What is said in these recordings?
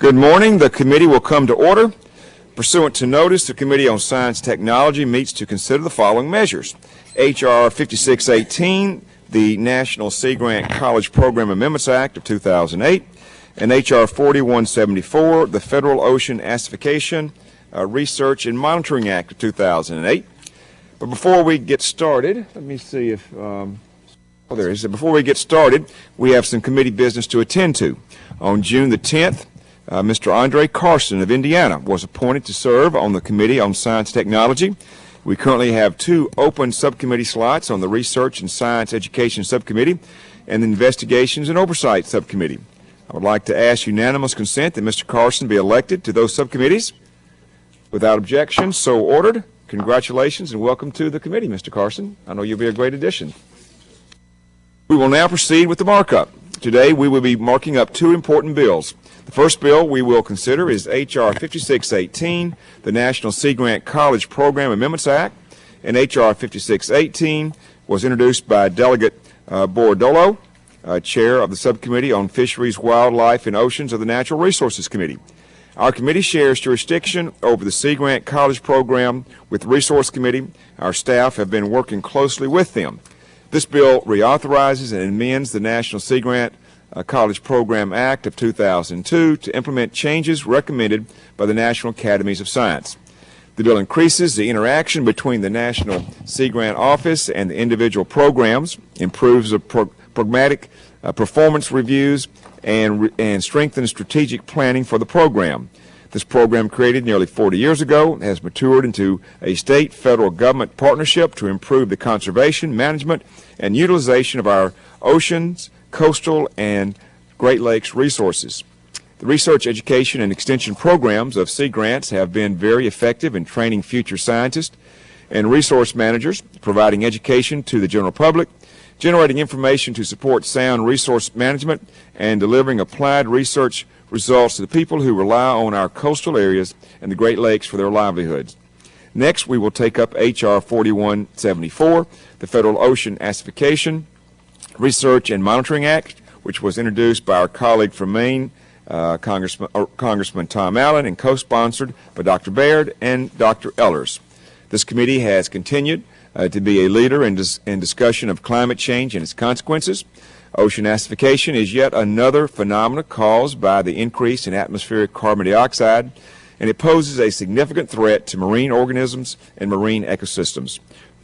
Good morning. The committee will come to order. Pursuant to notice, the Committee on Science and Technology meets to consider the following measures. H.R. 5618, the National Sea Grant College Program Amendments Act of 2008, and H.R. 4174, the Federal Ocean Acidification Research and Monitoring Act of 2008. But before we get started, let me see if, there is. Before we get started, we have some committee business to attend to. On June the 10th, Mr. Andre Carson of Indiana was appointed to serve on the Committee on Science and Technology. We currently have 2 open subcommittee slots on the Research and Science Education Subcommittee and the Investigations and Oversight Subcommittee. I would like to ask unanimous consent that Mr. Carson be elected to those subcommittees. Without objection, so ordered. Congratulations and welcome to the committee, Mr. Carson. I know you'll be a great addition. We will now proceed with the markup. Today we will be marking up 2 important bills. The first bill we will consider is H.R. 5618, the National Sea Grant College Program Amendments Act, and H.R. 5618 was introduced by Delegate Borodolo, Chair of the Subcommittee on Fisheries, Wildlife, and Oceans of the Natural Resources Committee. Our committee shares jurisdiction over the Sea Grant College Program with the Resource Committee. Our staff have been working closely with them. This bill reauthorizes and amends the National Sea Grant College Program Act of 2002 to implement changes recommended by the National Academies of Science. The bill increases the interaction between the National Sea Grant Office and the individual programs, improves the pragmatic performance reviews, and strengthens strategic planning for the program. This program, created nearly 40 years ago, has matured into a state-federal government partnership to improve the conservation, management, and utilization of our oceans, coastal, and Great Lakes resources. The research, education, and extension programs of sea grants have been very effective in training future scientists and resource managers, providing education to the general public, generating information to support sound resource management, and delivering applied research results to the people who rely on our coastal areas and the Great Lakes for their livelihoods. Next, we will take up H.R. 4174, the Federal Ocean Acidification Research and Monitoring Act, which was introduced by our colleague from Maine, Congressman Tom Allen, and co-sponsored by Dr. Baird and Dr. Ellers. This committee has continued to be a leader in discussion of climate change and its consequences. Ocean acidification is yet another phenomenon caused by the increase in atmospheric carbon dioxide, and it poses a significant threat to marine organisms and marine ecosystems.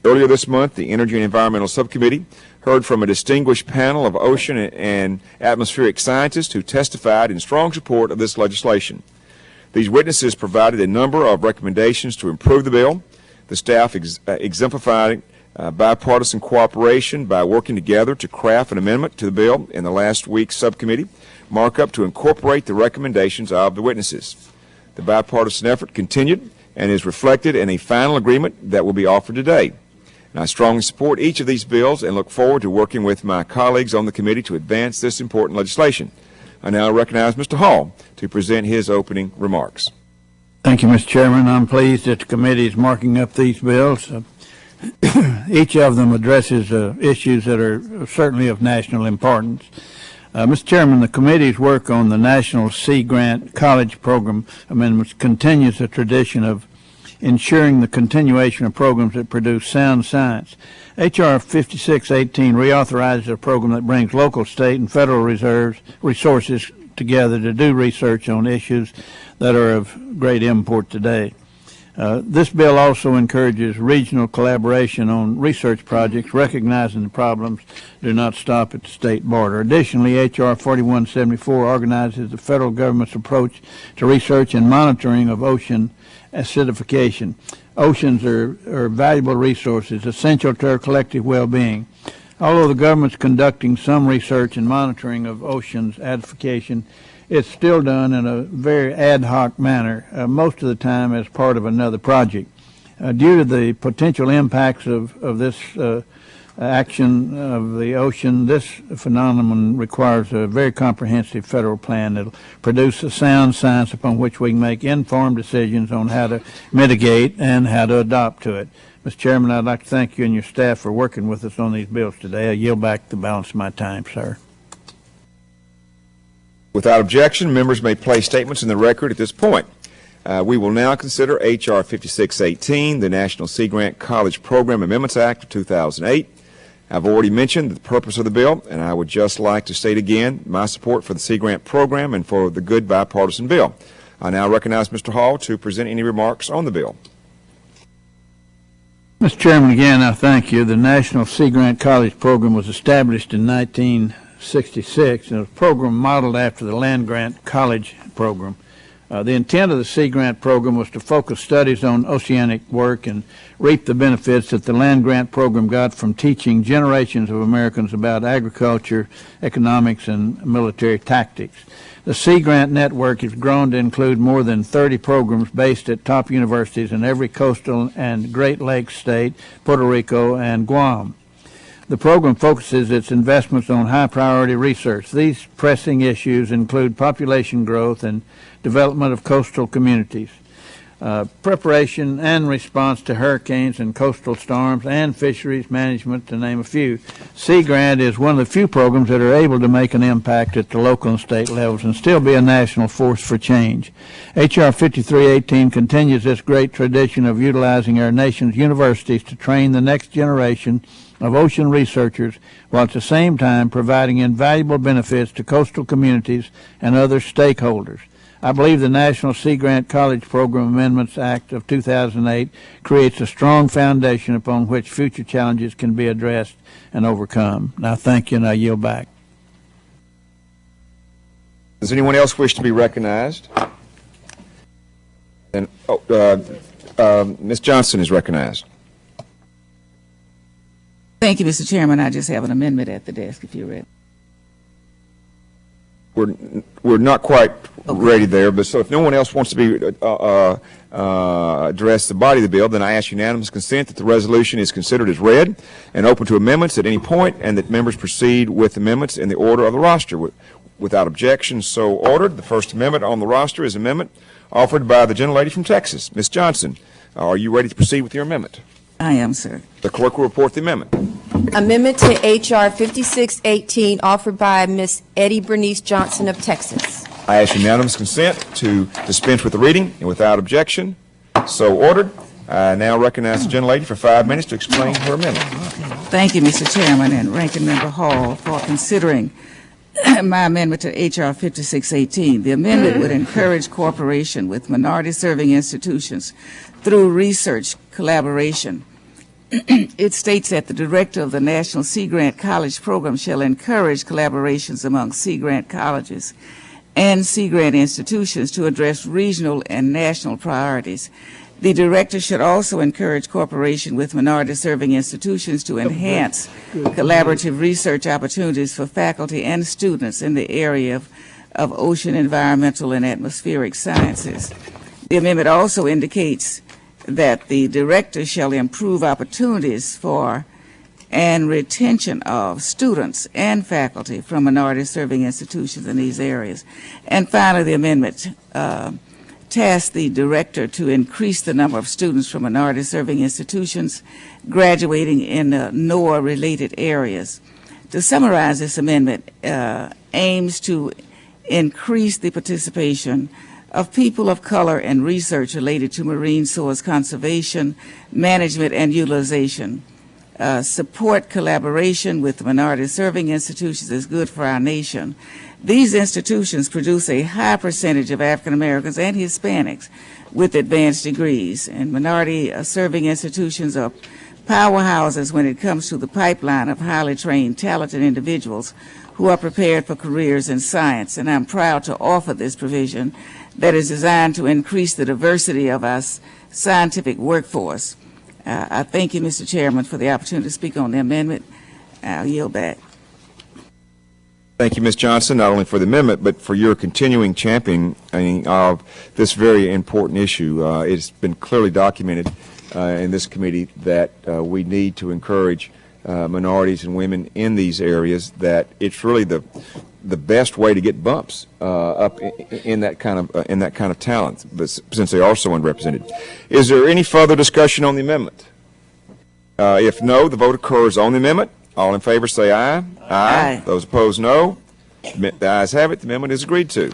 Earlier this month, the Energy and Environmental Subcommittee heard from a distinguished panel of ocean and atmospheric scientists who testified in strong support of this legislation. These witnesses provided a number of recommendations to improve the bill. The staff exemplified bipartisan cooperation by working together to craft an amendment to the bill in the last week's subcommittee markup to incorporate the recommendations of the witnesses. The bipartisan effort continued and is reflected in a final agreement that will be offered today. And I strongly support each of these bills and look forward to working with my colleagues on the committee to advance this important legislation. I now recognize Mr. Hall to present his opening remarks. Thank you, Mr. Chairman. I'm pleased that the committee is marking up these bills. Each of them addresses issues that are certainly of national importance. Mr. Chairman, the committee's work on the National Sea Grant College Program amendments continues the tradition of ensuring the continuation of programs that produce sound science. H.R. 5618 reauthorizes a program that brings local, state, and federal resources together to do research on issues that are of great import today. This bill also encourages regional collaboration on research projects, recognizing the problems do not stop at the state border. Additionally, H.R. 4174 organizes the federal government's approach to research and monitoring of ocean acidification. Oceans are valuable resources, essential to our collective well-being. Although the government's conducting some research and monitoring of oceans acidification, it's still done in a very ad hoc manner, most of the time as part of another project. Due to the potential impacts of this action of the ocean, this phenomenon requires a very comprehensive federal plan that will produce a sound science upon which we can make informed decisions on how to mitigate and how to adopt to it. Mr. Chairman, I'd like to thank you and your staff for working with us on these bills today. I yield back the balance of my time, sir. Without objection, members may place statements in the record at this point. We will now consider H.R. 5618, the National Sea Grant College Program Amendments Act of 2008. I've already mentioned the purpose of the bill, and I would just like to state again my support for the Sea Grant Program and for the good bipartisan bill. I now recognize Mr. Hall to present any remarks on the bill. Mr. Chairman, again, I thank you. The National Sea Grant College Program was established in 1966, and it was a program modeled after the Land Grant College Program. The intent of the Sea Grant Program was to focus studies on oceanic work and reap the benefits that the Land Grant Program got from teaching generations of Americans about agriculture, economics, and military tactics. The Sea Grant Network has grown to include more than 30 programs based at top universities in every coastal and Great Lakes state, Puerto Rico, and Guam. The program focuses its investments on high-priority research. These pressing issues include population growth and development of coastal communities, preparation and response to hurricanes and coastal storms, and fisheries management, to name a few. Sea Grant is one of the few programs that are able to make an impact at the local and state levels and still be a national force for change. H.R. 5318 continues this great tradition of utilizing our nation's universities to train the next generation of ocean researchers, while at the same time providing invaluable benefits to coastal communities and other stakeholders. I believe the National Sea Grant College Program Amendments Act of 2008 creates a strong foundation upon which future challenges can be addressed and overcome. Now, thank you, and I yield back. Does anyone else wish to be recognized? And Ms. Johnson is recognized. Thank you, Mr. Chairman. I just have an amendment at the desk if you're ready. We're not quite ready there, but so if no one else wants to be address the body of the bill, then I ask unanimous consent that the resolution is considered as read and open to amendments at any point, and that members proceed with amendments in the order of the roster. Without objection, so ordered. The first amendment on the roster is amendment offered by the gentlelady from Texas. Ms. Johnson, are you ready to proceed with your amendment? I am, sir. The clerk will report the amendment. Amendment to H.R. 5618 offered by Ms. Eddie Bernice Johnson of Texas. I ask unanimous consent to dispense with the reading, and without objection, so ordered. I now recognize the gentlelady for 5 minutes to explain her amendment. Thank you, Mr. Chairman and Ranking Member Hall, for considering my amendment to H.R. 5618. The amendment would encourage cooperation with minority-serving institutions through research collaboration. It states that the director of the National Sea Grant College Program shall encourage collaborations among Sea Grant colleges and Sea Grant institutions to address regional and national priorities. The director should also encourage cooperation with minority-serving institutions to enhance collaborative research opportunities for faculty and students in the area of ocean, environmental, and atmospheric sciences. The amendment also indicates that the director shall improve opportunities for and retention of students and faculty from minority-serving institutions in these areas. And finally, the amendment tasks the director to increase the number of students from minority-serving institutions graduating in NOAA-related areas. To summarize, this amendment aims to increase the participation of people of color in research related to marine source conservation, management, and utilization. Support collaboration with minority-serving institutions is good for our nation. These institutions produce a high percentage of African Americans and Hispanics with advanced degrees, and minority-serving institutions are powerhouses when it comes to the pipeline of highly trained, talented individuals who are prepared for careers in science. And I'm proud to offer this provision that is designed to increase the diversity of our scientific workforce. I thank you, Mr. Chairman, for the opportunity to speak on the amendment. I'll yield back. Thank you, Ms. Johnson, not only for the amendment, but for your continuing championing of this very important issue. It's been clearly documented in this committee that we need to encourage minorities and women in these areas, that it's really the best way to get bumps up in that kind of talent, but since they are so underrepresented. Is there any further discussion on the amendment? If no, the vote occurs on the amendment. All in favor say aye. Aye. Those opposed, no. The ayes have it. The amendment is agreed to.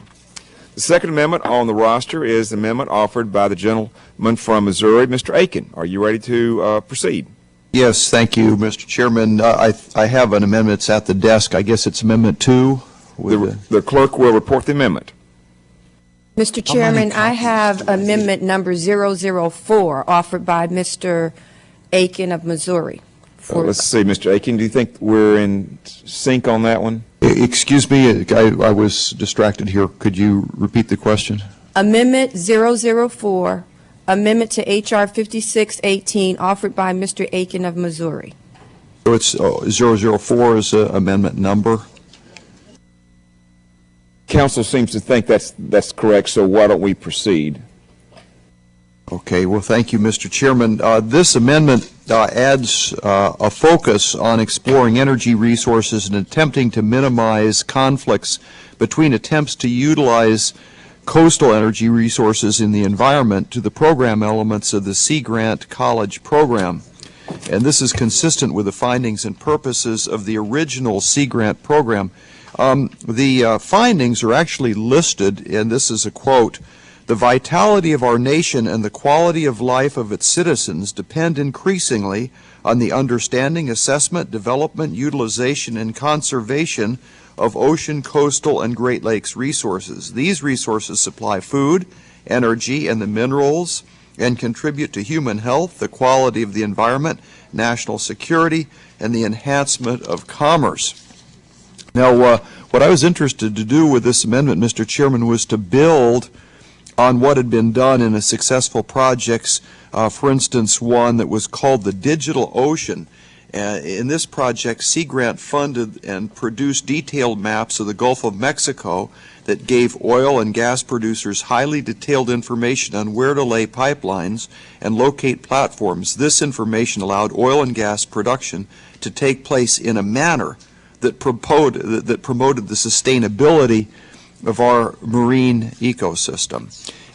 The second amendment on the roster is the amendment offered by the gentleman from Missouri, Mr. Aiken. Are you ready to proceed? Yes, thank you, Mr. Chairman. I have an amendment. It's at the desk. I guess it's Amendment 2. The clerk will report the amendment. Mr. Chairman, I have amendment number 004 offered by Mr. Aiken of Missouri. Let's see, Mr. Aiken, do you think we're in sync on that one? Excuse me, I was distracted here. Could you repeat the question? Amendment 004, amendment to H.R. 5618 offered by Mr. Aiken of Missouri. So it's 004 is amendment number? Council seems to think that's correct, so why don't we proceed? Okay, well, thank you, Mr. Chairman. This amendment adds a focus on exploring energy resources and attempting to minimize conflicts between attempts to utilize coastal energy resources in the environment to the program elements of the Sea Grant College program. And this is consistent with the findings and purposes of the original Sea Grant program. The findings are actually listed, and this is a quote: "The vitality of our nation and the quality of life of its citizens depend increasingly on the understanding, assessment, development, utilization, and conservation of ocean, coastal, and Great Lakes resources. These resources supply food, energy, and the minerals, and contribute to human health, the quality of the environment, national security, and the enhancement of commerce." Now, what I was interested to do with this amendment, Mr. Chairman, was to build on what had been done in a successful projects, for instance, one that was called the Digital Ocean. In this project, Sea Grant funded and produced detailed maps of the Gulf of Mexico that gave oil and gas producers highly detailed information on where to lay pipelines and locate platforms. This information allowed oil and gas production to take place in a manner that promoted the sustainability of our marine ecosystem.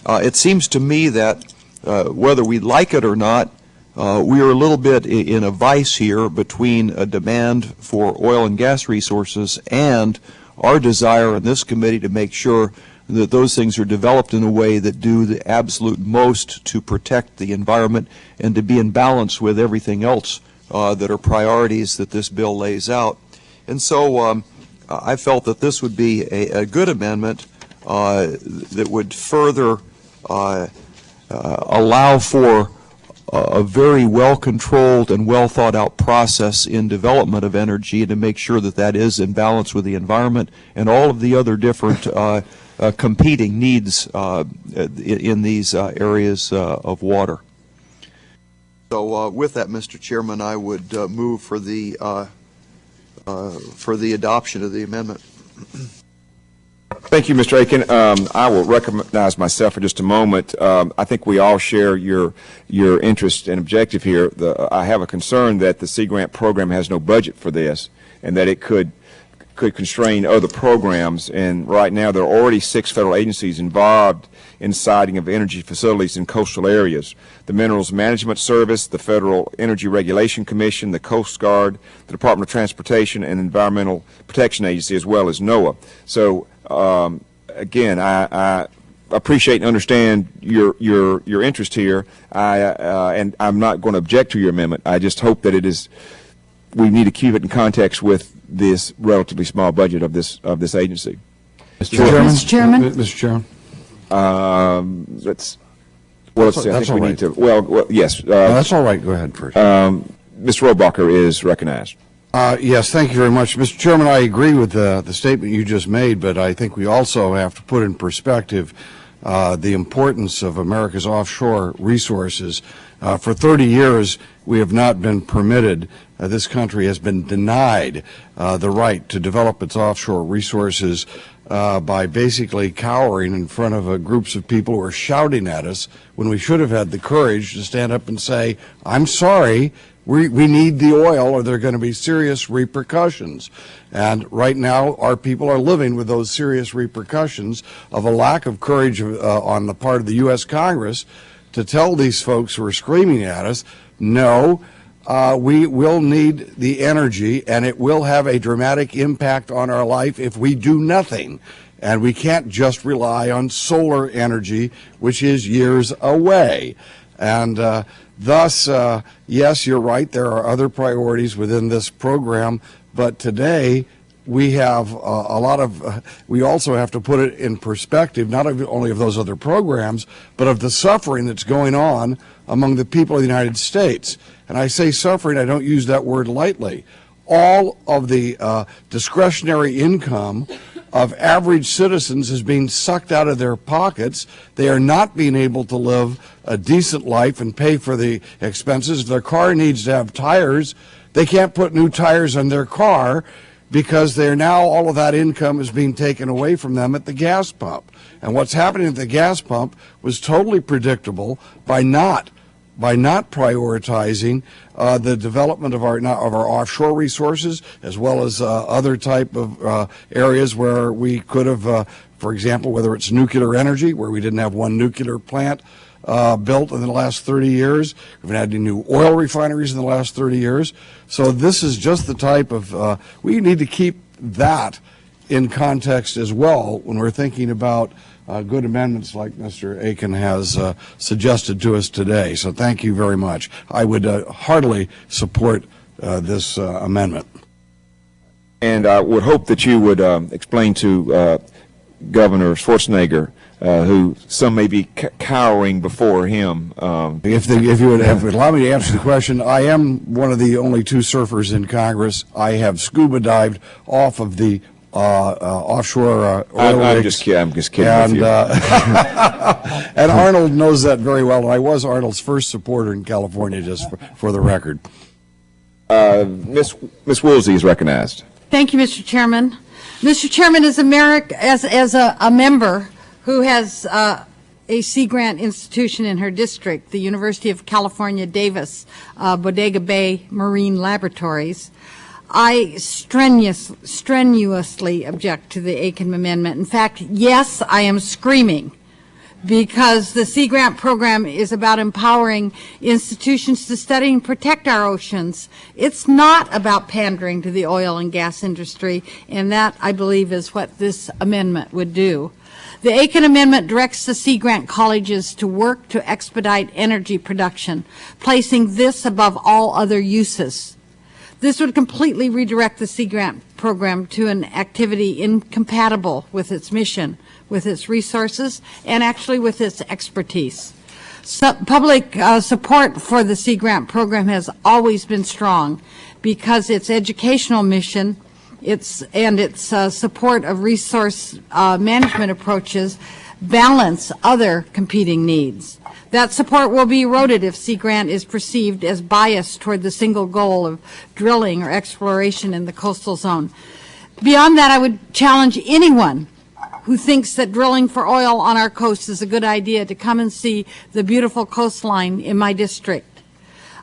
It seems to me that whether we like it or not, we are a little bit in a vice here between a demand for oil and gas resources and our desire in this committee to make sure that those things are developed in a way that do the absolute most to protect the environment and to be in balance with everything else that are priorities that this bill lays out. And so I felt that this would be a good amendment that would further allow for a very well-controlled and well-thought-out process in development of energy, and to make sure that that is in balance with the environment and all of the other different competing needs in these areas of water. So with that, Mr. Chairman, I would move for the adoption of the amendment. Thank you, Mr. Aiken. I will recognize myself for just a moment. I think we all share your interest and objective here. I have a concern that the Sea Grant program has no budget for this, and that it could constrain other programs. And right now, there are already 6 federal agencies involved in siting of energy facilities in coastal areas: the Minerals Management Service, the Federal Energy Regulation Commission, the Coast Guard, the Department of Transportation, and Environmental Protection Agency, as well as NOAA. So again, I appreciate and understand your interest here, and I'm not going to object to your amendment. I just hope that we need to keep it in context with this relatively small budget of this agency. Mr. Chairman? Mr. Chairman? Mr. Chairman? Let's see. I think we need to. Well, yes. That's all right. Go ahead first. Mr. Robacher is recognized. Yes, thank you very much. Mr. Chairman, I agree with the statement you just made, but I think we also have to put in perspective the importance of America's offshore resources. For 30 years, we have not been permitted, this country has been denied the right to develop its offshore resources by basically cowering in front of groups of people who are shouting at us when we should have had the courage to stand up and say, I'm sorry, we need the oil or there are going to be serious repercussions. And right now, our people are living with those serious repercussions of a lack of courage on the part of the U.S. Congress to tell these folks who are screaming at us, no, we will need the energy, and it will have a dramatic impact on our life if we do nothing. And we can't just rely on solar energy, which is years away. And thus, yes, you're right, there are other priorities within this program, but today we have a lot of, we also have to put it in perspective, not only of those other programs, but of the suffering that's going on among the people of the United States. And I say suffering, I don't use that word lightly. All of the discretionary income of average citizens is being sucked out of their pockets. They are not being able to live a decent life and pay for the expenses. If their car needs to have tires, they can't put new tires on their car because they're now, all of that income is being taken away from them at the gas pump. And what's happening at the gas pump was totally predictable by not prioritizing the development of our offshore resources, as well as other type of areas where we could have, for example, whether it's nuclear energy, where we didn't have one nuclear plant built in the last 30 years. We haven't had any new oil refineries in the last 30 years. So this is just the type of, we need to keep that in context as well when we're thinking about good amendments like Mr. Aiken has suggested to us today. So thank you very much. I would heartily support this amendment. And I would hope that you would explain to Governor Schwarzenegger, who some may be cowering before him. If you would allow me to answer the question, I am one of the only two surfers in Congress. I have scuba dived off of the offshore oil rigs. I'm just kidding and, with you. And Arnold knows that very well. I was Arnold's first supporter in California, just for the record. Ms. Woolsey is recognized. Thank you, Mr. Chairman. Mr. Chairman, as a member who has a Sea Grant institution in her district, the University of California, Davis, Bodega Bay Marine Laboratories, I strenuously object to the Aiken Amendment. In fact, yes, I am screaming, because the Sea Grant program is about empowering institutions to study and protect our oceans. It's not about pandering to the oil and gas industry, and that, I believe, is what this amendment would do. The Aiken Amendment directs the Sea Grant colleges to work to expedite energy production, placing this above all other uses. This would completely redirect the Sea Grant program to an activity incompatible with its mission, with its resources, and actually with its expertise. Public support for the Sea Grant program has always been strong because its educational mission its support of resource management approaches balance other competing needs. That support will be eroded if Sea Grant is perceived as biased toward the single goal of drilling or exploration in the coastal zone. Beyond that, I would challenge anyone who thinks that drilling for oil on our coast is a good idea to come and see the beautiful coastline in my district.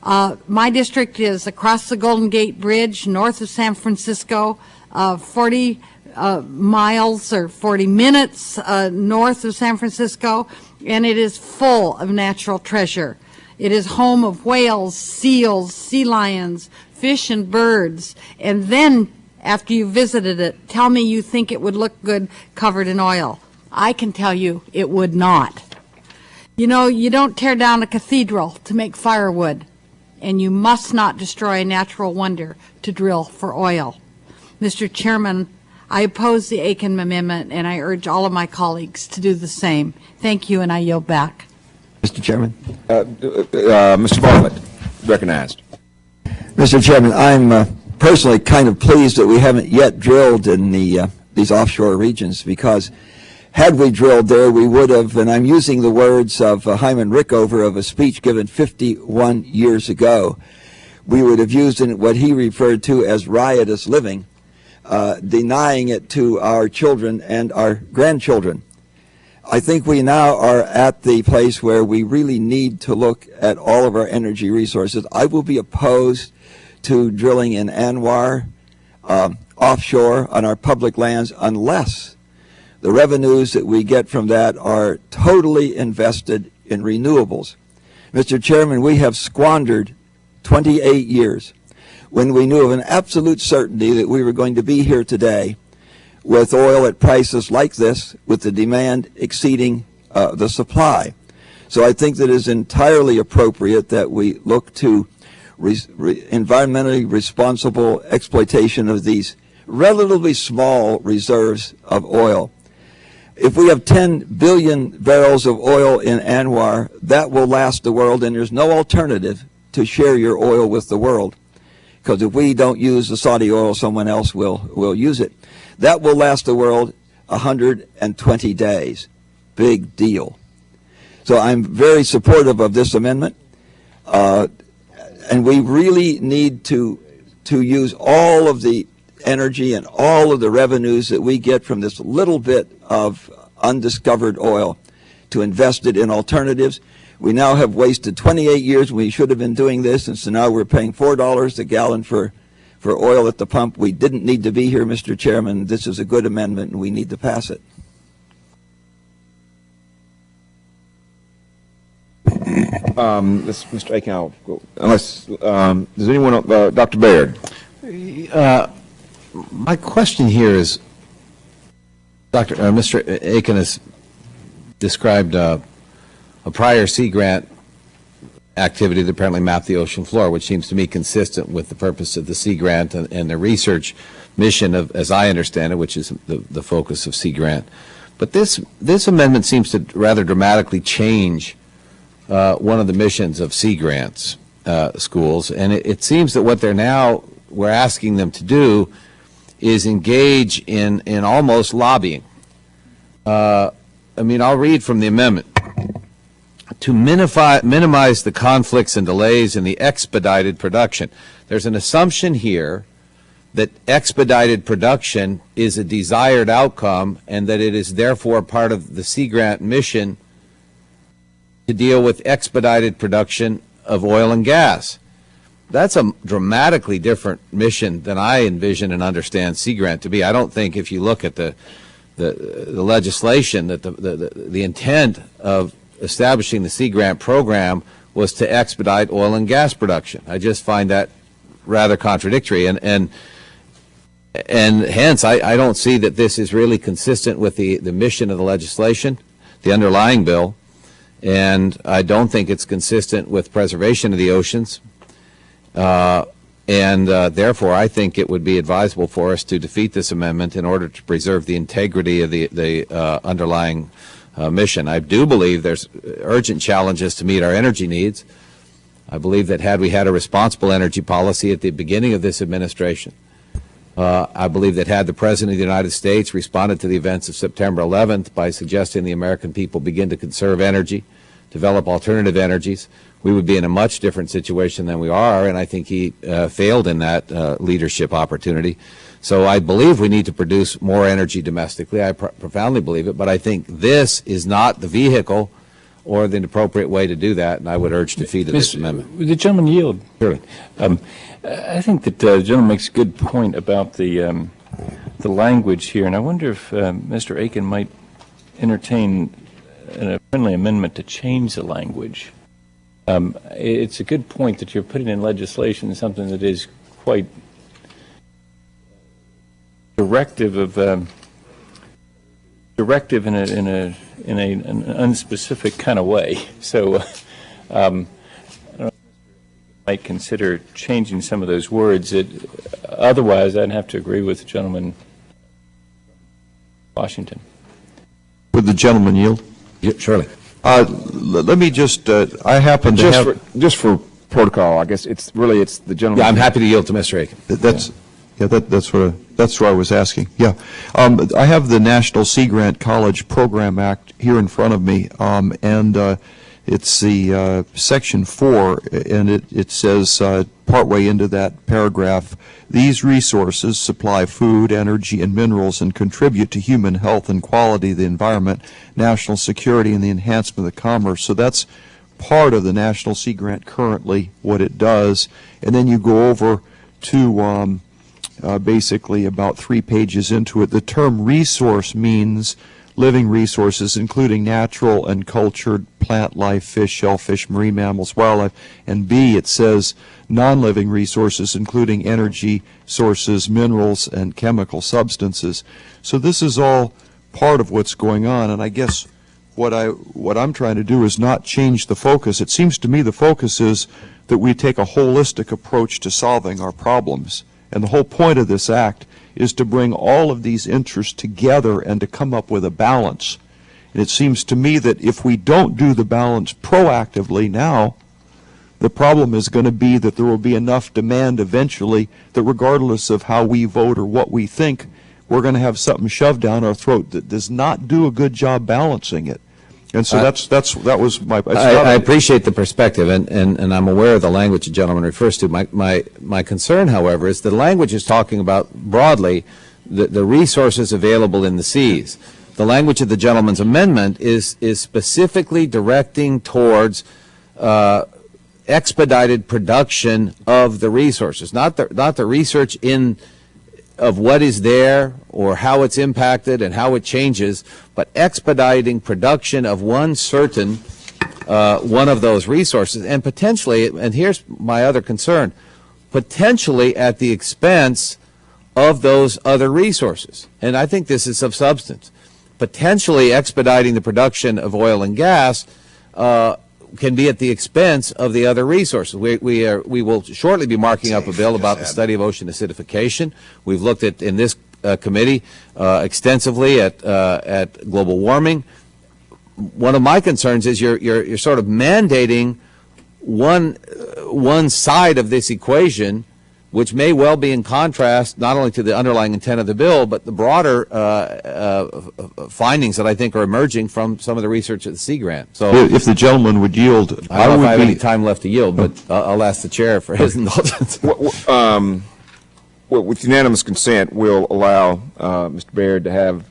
My district is across the Golden Gate Bridge, north of San Francisco, 40 miles or 40 minutes north of San Francisco, and it is full of natural treasure. It is home of whales, seals, sea lions, fish, and birds. And then, after you visited it, tell me you think it would look good covered in oil. I can tell you it would not. You know, you don't tear down a cathedral to make firewood, and you must not destroy a natural wonder to drill for oil. Mr. Chairman, I oppose the Aiken Amendment, and I urge all of my colleagues to do the same. Thank you, and I yield back. Mr. Chairman. Mr. Bartlett, recognized. Mr. Chairman, I'm personally kind of pleased that we haven't yet drilled in these offshore regions, because had we drilled there, we would have, and I'm using the words of Hyman Rickover of a speech given 51 years ago, we would have used in what he referred to as riotous living, denying it to our children and our grandchildren. I think we now are at the place where we really need to look at all of our energy resources. I will be opposed to drilling in Anwar, offshore on our public lands, unless the revenues that we get from that are totally invested in renewables. Mr. Chairman, we have squandered 28 years, when we knew of an absolute certainty that we were going to be here today with oil at prices like this, with the demand exceeding the supply. So I think that it is entirely appropriate that we look to environmentally responsible exploitation of these relatively small reserves of oil. If we have 10 billion barrels of oil in Anwar, that will last the world, and there's no alternative to share your oil with the world. Because if we don't use the Saudi oil, someone else will use it. That will last the world 120 days. Big deal. So I'm very supportive of this amendment. And we really need to use all of the energy and all of the revenues that we get from this little bit of undiscovered oil to invest it in alternatives. We now have wasted 28 years. We should have been doing this, and so now we're paying $4 a gallon for oil at the pump. We didn't need to be here, Mr. Chairman. This is a good amendment, and we need to pass it. Mr. Aiken, I'll go. Unless, does anyone, Dr. Baird? My question here is, Mr. Aiken has described a prior Sea Grant activity that apparently mapped the ocean floor, which seems to me consistent with the purpose of the Sea Grant and the research mission of, as I understand it, which is the focus of Sea Grant. But this amendment seems to rather dramatically change one of the missions of Sea Grants schools, and it seems that what we're asking them to do is engage in almost lobbying. I mean, I'll read from the amendment. To minimize the conflicts and delays in the expedited production. There's an assumption here that expedited production is a desired outcome and that it is therefore part of the Sea Grant mission to deal with expedited production of oil and gas. That's a dramatically different mission than I envision and understand Sea Grant to be. I don't think, if you look at the legislation, that the intent of establishing the Sea Grant program was to expedite oil and gas production. I just find that rather contradictory, and hence I don't see that this is really consistent with the mission of the legislation, the underlying bill, and I don't think it's consistent with preservation of the oceans. Therefore, I think it would be advisable for us to defeat this amendment in order to preserve the integrity of the underlying mission. I do believe there's urgent challenges to meet our energy needs. I believe that had we had a responsible energy policy at the beginning of this administration, I believe that had the President of the United States responded to the events of September 11th by suggesting the American people begin to conserve energy, develop alternative energies, we would be in a much different situation than we are, and I think he failed in that leadership opportunity. So I believe we need to produce more energy domestically. I profoundly believe it, but I think this is not the vehicle or the appropriate way to do that, and I would urge defeat of this amendment. The gentleman yield. Surely. I think that the gentleman makes a good point about the language here, and I wonder if Mr. Aiken might entertain a friendly amendment to change the language. It's a good point that you're putting in legislation something that is quite directive in an unspecific kind of way. So I don't know if you might consider changing some of those words. Otherwise, I'd have to agree with the gentleman from Washington. Would the gentleman yield? Yeah, surely. Let me just, I happen to have... Just for protocol, I guess it's the gentleman. Yeah, I'm happy to yield to Mr. Aiken. That's what I was asking. Yeah. I have the National Sea Grant College Program Act here in front of me, and it's the Section 4, and it says partway into that paragraph, these resources supply food, energy, and minerals and contribute to human health and quality of the environment, national security, and the enhancement of commerce. So that's part of the National Sea Grant currently, what it does. And then you go over to basically about 3 pages into it. The term resource means living resources, including natural and cultured plant life, fish, shellfish, marine mammals, wildlife, and B, it says non-living resources, including energy sources, minerals, and chemical substances. So this is all part of what's going on, and I guess what I'm trying to do is not change the focus. It seems to me the focus is that we take a holistic approach to solving our problems, and the whole point of this act is to bring all of these interests together and to come up with a balance. And it seems to me that if we don't do the balance proactively now, the problem is going to be that there will be enough demand eventually that regardless of how we vote or what we think, we're going to have something shoved down our throat that does not do a good job balancing it. And so that was my. I appreciate the perspective, and I'm aware of the language the gentleman refers to. My concern, however, is the language is talking about broadly the resources available in the seas. The language of the gentleman's amendment is specifically directing towards expedited production of the resources, not the research of what is there or how it's impacted and how it changes, but expediting production of one certain one of those resources, and potentially, and here's my other concern, potentially at the expense of those other resources. And I think this is of substance. Potentially expediting the production of oil and gas can be at the expense of the other resources. We will shortly be marking up a bill about the study of ocean acidification. We've looked at, in this committee, extensively at global warming. One of my concerns is you're sort of mandating one side of this equation, which may well be in contrast not only to the underlying intent of the bill, but the broader findings that I think are emerging from some of the research at the Sea Grant. So, if the gentleman would yield, I don't know if I have any time left to yield, but I'll ask the chair for his indulgence. Well, with unanimous consent, we'll allow Mr. Baird to have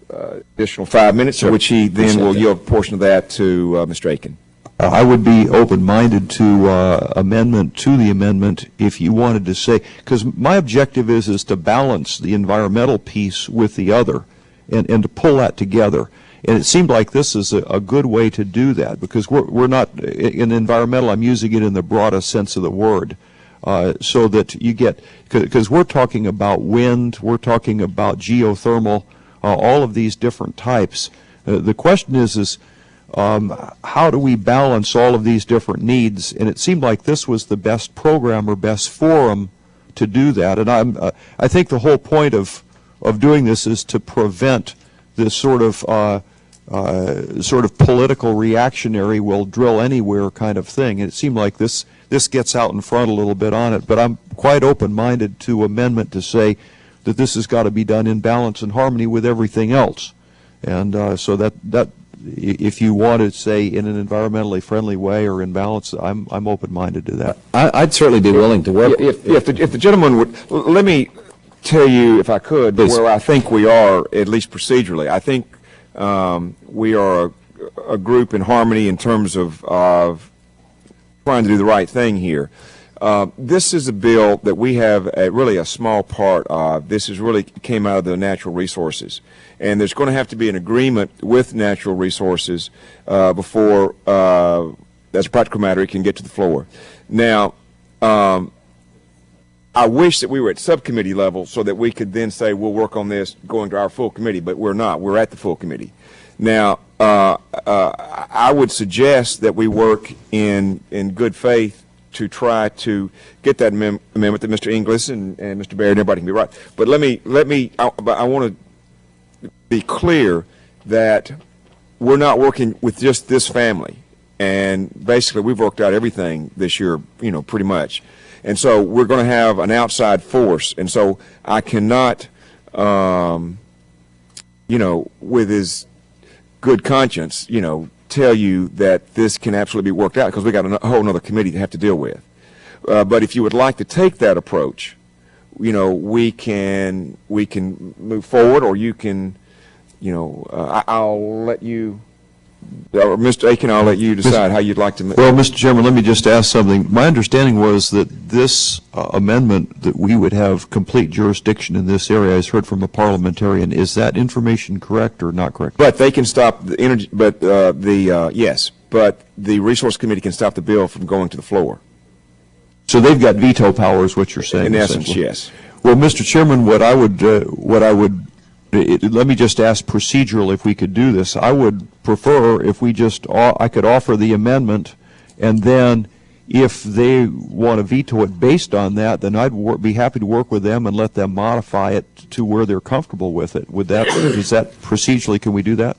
additional 5 minutes, Sure. which he then will yield a portion of that to Mr. Aiken. I would be open-minded to amendment to the amendment if you wanted to say, because my objective is to balance the environmental piece with the other and to pull that together. And it seemed like this is a good way to do that, because we're not, in environmental, I'm using it in the broadest sense of the word, so that you get, because we're talking about wind, we're talking about geothermal, all of these different types. The question is how do we balance all of these different needs? And it seemed like this was the best program or best forum to do that. And I think the whole point of doing this is to prevent this sort of political reactionary will drill anywhere kind of thing. And it seemed like this gets out in front a little bit on it. But I'm quite open-minded to amendment to say that this has got to be done in balance and harmony with everything else. And so that if you want to say in an environmentally friendly way or in balance, I'm open-minded to that. I'd certainly be willing to work. If the gentleman would, let me tell you, if I could, Please. where I think we are, at least procedurally. I think we are a group in harmony in terms of trying to do the right thing here. This is a bill that we have really a small part of. This is really came out of the natural resources. And there's going to have to be an agreement with natural resources before, as a practical matter, it can get to the floor. Now, I wish that we were at subcommittee level so that we could then say we'll work on this going to our full committee, but we're not. We're at the full committee. Now, I would suggest that we work in good faith to try to get that amendment that Mr. Inglis and Mr. Baird and everybody can be right. But I want to be clear that we're not working with just this family. And basically, we've worked out everything this year, pretty much. And so we're going to have an outside force. And so I cannot, with his good conscience, tell you that this can absolutely be worked out, because we got a whole other committee to have to deal with. But if you would like to take that approach, we can move forward, or you can, I'll let you Mr. Aiken, I'll let you decide how you'd like to. Well, Mr. Chairman, let me just ask something. My understanding was that this amendment, that we would have complete jurisdiction in this area. I heard from a parliamentarian. Is that information correct or not correct? But they can stop the energy, but yes, but the Resource Committee can stop the bill from going to the floor. So they've got veto power, is what you're saying? In essence, essentially. yes. Well, Mr. Chairman, let me just ask procedural if we could do this. I would prefer if we I could offer the amendment, and then if they want to veto it based on that, then I'd be happy to work with them and let them modify it to where they're comfortable with it. Is that procedurally, can we do that?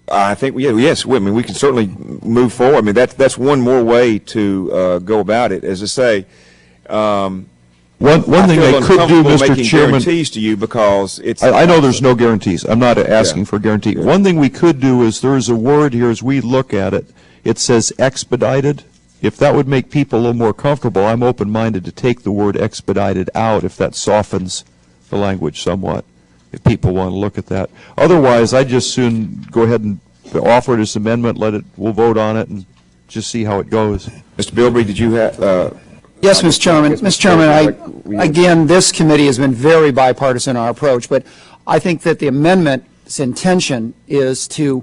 I think, yes, I mean, we can certainly move forward. I mean, that's one more way to go about it. As I say, one thing they could do, Mr. Chairman, guarantees to you because it's. I know there's no guarantees. I'm not asking for a guarantee. Yeah. One thing we could do is there's a word here as we look at it. It says expedited. If that would make people a little more comfortable, I'm open-minded to take the word expedited out if that softens the language somewhat, if people want to look at that. Otherwise, I'd just soon go ahead and offer this amendment, we'll vote on it, and just see how it goes. Mr. Bilbrey, did you have... Yes, Mr. Chairman. Mr. Chairman, again, this committee has been very bipartisan in our approach, but I think that the amendment's intention is to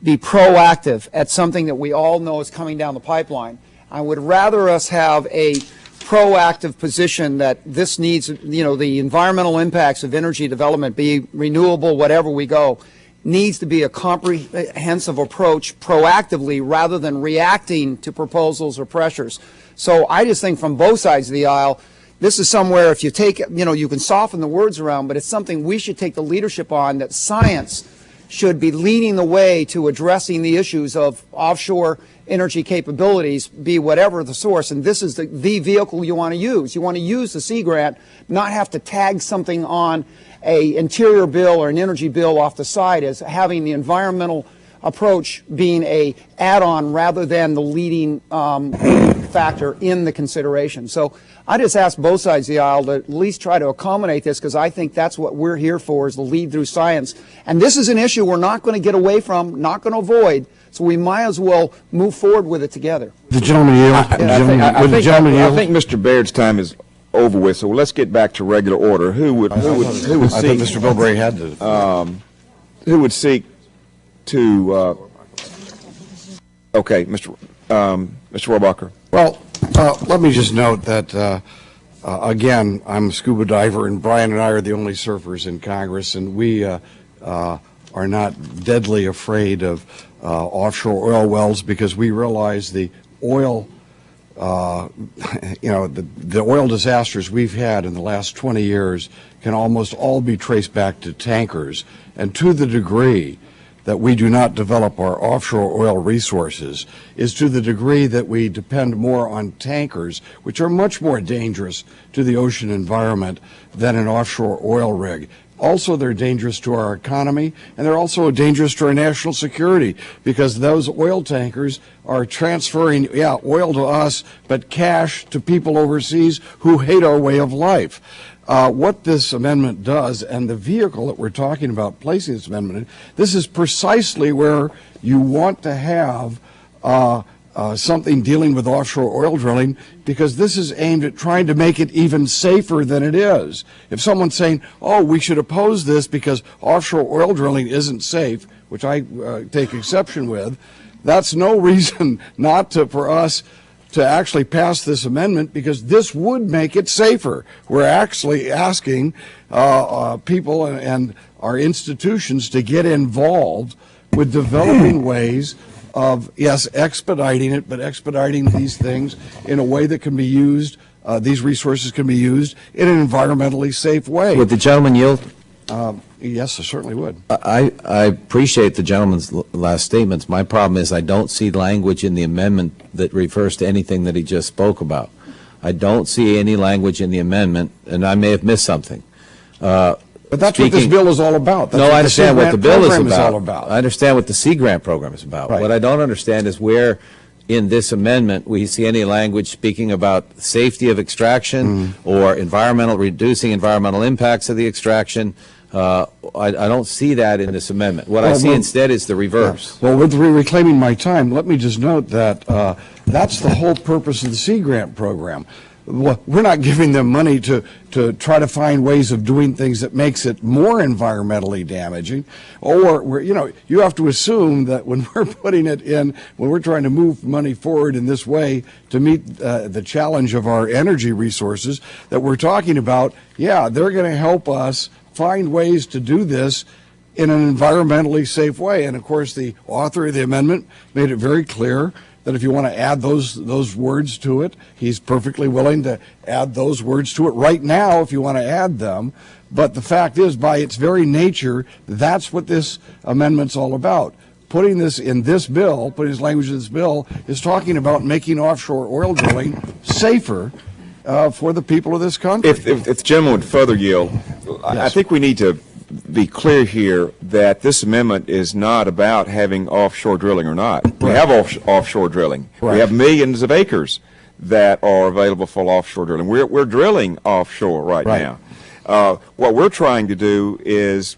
be proactive at something that we all know is coming down the pipeline. I would rather us have a proactive position that this needs, the environmental impacts of energy development, be renewable, whatever we go, needs to be a comprehensive approach proactively rather than reacting to proposals or pressures. So I just think from both sides of the aisle, this is somewhere if you take, you can soften the words around, but it's something we should take the leadership on, that science should be leading the way to addressing the issues of offshore energy capabilities, be whatever the source, and this is the vehicle you want to use. You want to use the Sea Grant, not have to tag something on a interior bill or an energy bill off the side as having the environmental approach being a add-on rather than the leading factor in the consideration. So I just ask both sides of the aisle to at least try to accommodate this, because I think that's what we're here for, is to lead through science. And this is an issue we're not going to get away from, not going to avoid, so we might as well move forward with it together. The gentleman yield. I think Mr. Baird's time is over with, so let's get back to regular order. Who would seek? Mr. Bilbrey had to. Who would seek to? Okay, Mr. Rohrbacher. Well, let me just note that again, I'm a scuba diver, and Brian and I are the only surfers in Congress, and we are not deadly afraid of offshore oil wells, because we realize the oil, the oil disasters we've had in the last 20 years can almost all be traced back to tankers. And to the degree that we do not develop our offshore oil resources is to the degree that we depend more on tankers, which are much more dangerous to the ocean environment than an offshore oil rig. Also, they're dangerous to our economy, and they're also dangerous to our national security, because those oil tankers are transferring, oil to us, but cash to people overseas who hate our way of life. What this amendment does, and the vehicle that we're talking about placing this amendment in, this is precisely where you want to have something dealing with offshore oil drilling, because this is aimed at trying to make it even safer than it is. If someone's saying, oh, we should oppose this because offshore oil drilling isn't safe, which I take exception with, that's no reason not to, for us to actually pass this amendment, because this would make it safer. We're actually asking people and our institutions to get involved with developing ways of, yes, expediting it, but expediting these things in a way that can be used, these resources can be used in an environmentally safe way. Would the gentleman yield? Yes, I certainly would. I appreciate the gentleman's last statements. My problem is I don't see language in the amendment that refers to anything that he just spoke about. I don't see any language in the amendment, and I may have missed something. But that's what this bill is all about. No, I understand what the bill is about. I understand what the Sea Grant program is about. Right. What I don't understand is where in this amendment we see any language speaking about safety of extraction or reducing environmental impacts of the extraction. I don't see that in this amendment. What I Well, see well- instead is the reverse. Well, with reclaiming my time, let me just note that that's the whole purpose of the Sea Grant program. We're not giving them money to try to find ways of doing things that makes it more environmentally damaging, or you have to assume that when we're putting it in, when we're trying to move money forward in this way to meet the challenge of our energy resources that we're talking about, they're going to help us find ways to do this in an environmentally safe way. And of course, the author of the amendment made it very clear that if you want to add those words to it, he's perfectly willing to add those words to it right now if you want to add them. But the fact is, by its very nature, that's what this amendment's all about. Putting this in this bill, putting this language in this bill, is talking about making offshore oil drilling safer for the people of this country. If the gentleman would further yield, I think we need to be clear here that this amendment is not about having offshore drilling or not. We have offshore drilling. Right. We have millions of acres that are available for offshore drilling. We're drilling offshore right now. What we're trying to do is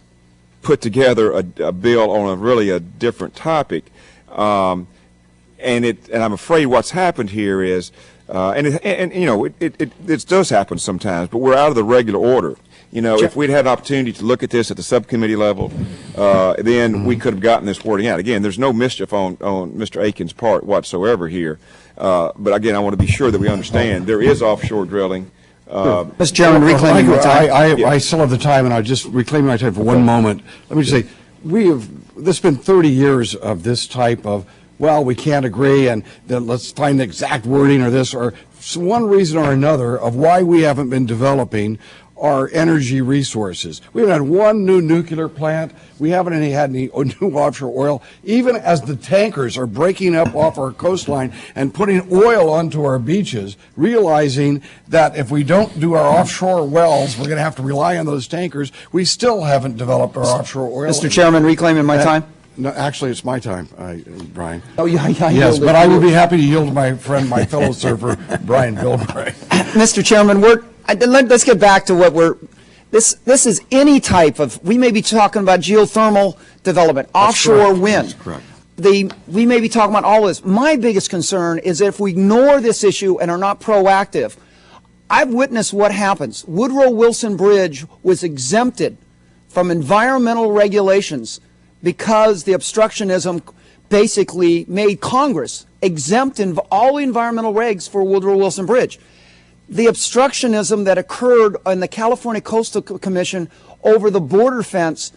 put together a bill on a different topic, and I'm afraid what's happened here is, it does happen sometimes, but we're out of the regular order. If we'd had an opportunity to look at this at the subcommittee level, then we could have gotten this wording out. Again, there's no mischief on Mr. Aiken's part whatsoever here. But again, I want to be sure that we understand there is offshore drilling. Mr. Chairman, reclaiming my time. I still have the time, and I'll just reclaim my time for one moment. Let me just say, this has been 30 years of this type of, we can't agree, and then let's find the exact wording or this, or one reason or another of why we haven't been developing our energy resources. We haven't had one new nuclear plant. We haven't had any new offshore oil. Even as the tankers are breaking up off our coastline and putting oil onto our beaches, realizing that if we don't do our offshore wells, we're going to have to rely on those tankers. We still haven't developed our offshore oil. Mr. Chairman, reclaiming my time. No, actually, it's my time, Brian. Oh, yeah, Yes, but I would be happy to yield to my friend, my fellow surfer, Brian Bilbray. Mr. Chairman, let's get back to this is any type of, we may be talking about geothermal development, offshore wind. That's correct. We may be talking about all this. My biggest concern is that if we ignore this issue and are not proactive, I've witnessed what happens. Woodrow Wilson Bridge was exempted from environmental regulations because the obstructionism basically made Congress exempt in all environmental regs for Woodrow Wilson Bridge. The obstructionism that occurred on the California Coastal Commission over the border fence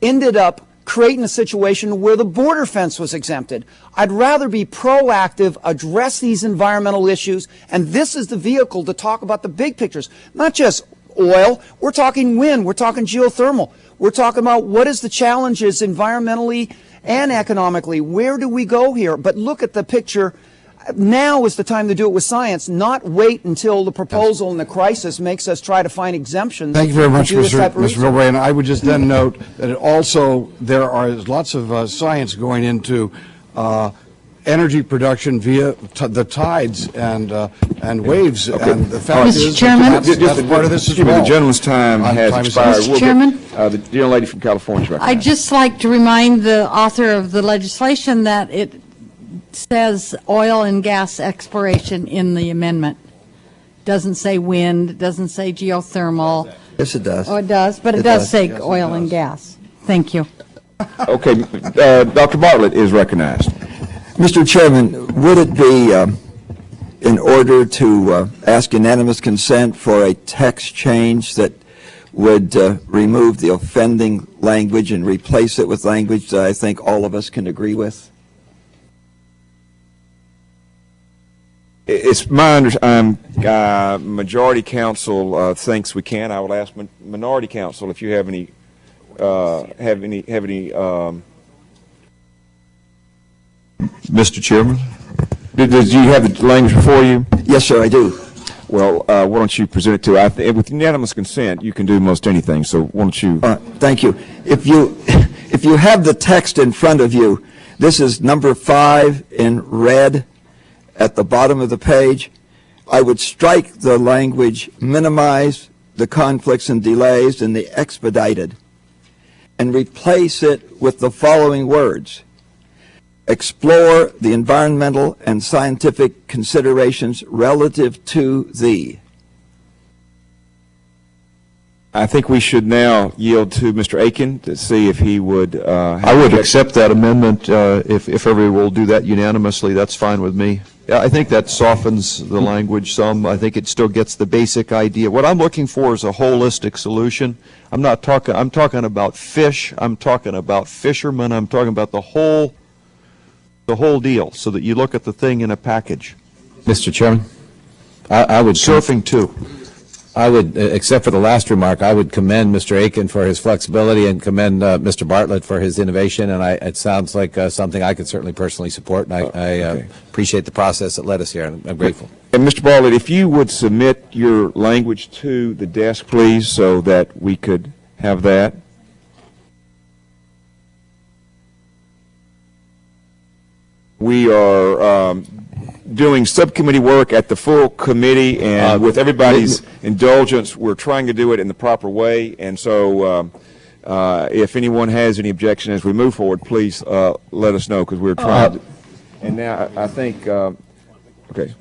ended up creating a situation where the border fence was exempted. I'd rather be proactive, address these environmental issues, and this is the vehicle to talk about the big pictures, not just oil. We're talking wind. We're talking geothermal. We're talking about what is the challenges environmentally and economically. Where do we go here? But look at the picture. Now is the time to do it with science, not wait until the proposal and the crisis makes us try to find exemptions. Thank you very much, to do this type of Mr. research. Bilbray. And I would just then note that there are lots of science going into energy production via the tides and waves. Okay. And the fact Mr. is Chairman? that's part of this as well. The gentleman's time has expired. Mr. Chairman? The young lady from California is recognized. I'd just like to remind the author of the legislation that it says oil and gas exploration in the amendment. Doesn't say wind, doesn't say geothermal. Yes, it does. Oh, it does, but it does say oil and gas. Thank you. Okay, Dr. Bartlett is recognized. Mr. Chairman, would it be in order to ask unanimous consent for a text change that would remove the offending language and replace it with language that I think all of us can agree with? It's my understanding, majority council thinks we can. I will ask minority council if you have any, Mr. Chairman? Do you have the language before you? Yes, sir, I do. Well, why don't you present it to us? With unanimous consent, you can do most anything, so why don't you? Thank you. If you have the text in front of you, this is number 5 in red at the bottom of the page. I would strike the language minimize the conflicts and delays and the expedited. and replace it with the following words: explore the environmental and scientific considerations relative to the. I think we should now yield to Mr. Aiken to see if he would. I would accept that amendment if everyone will do that unanimously. That's fine with me. Yeah, I think that softens the language some. I think it still gets the basic idea. What I'm looking for is a holistic solution. I'm talking about fish. I'm talking about fishermen. I'm talking about the whole deal, so that you look at the thing in a package. Mr. Chairman, I would Surfing too. I would, except for the last remark, I would commend Mr. Aiken for his flexibility and commend Mr. Bartlett for his innovation, and it sounds like something I could certainly personally support, and I appreciate the process that led us here, and I'm grateful. And Mr. Bartlett, if you would submit your language to the desk, please, so that we could have that. We are doing subcommittee work at the full committee, and with everybody's indulgence, we're trying to do it in the proper way. And so if anyone has any objection as we move forward, please let us know, because we're trying to. And now I think, okay.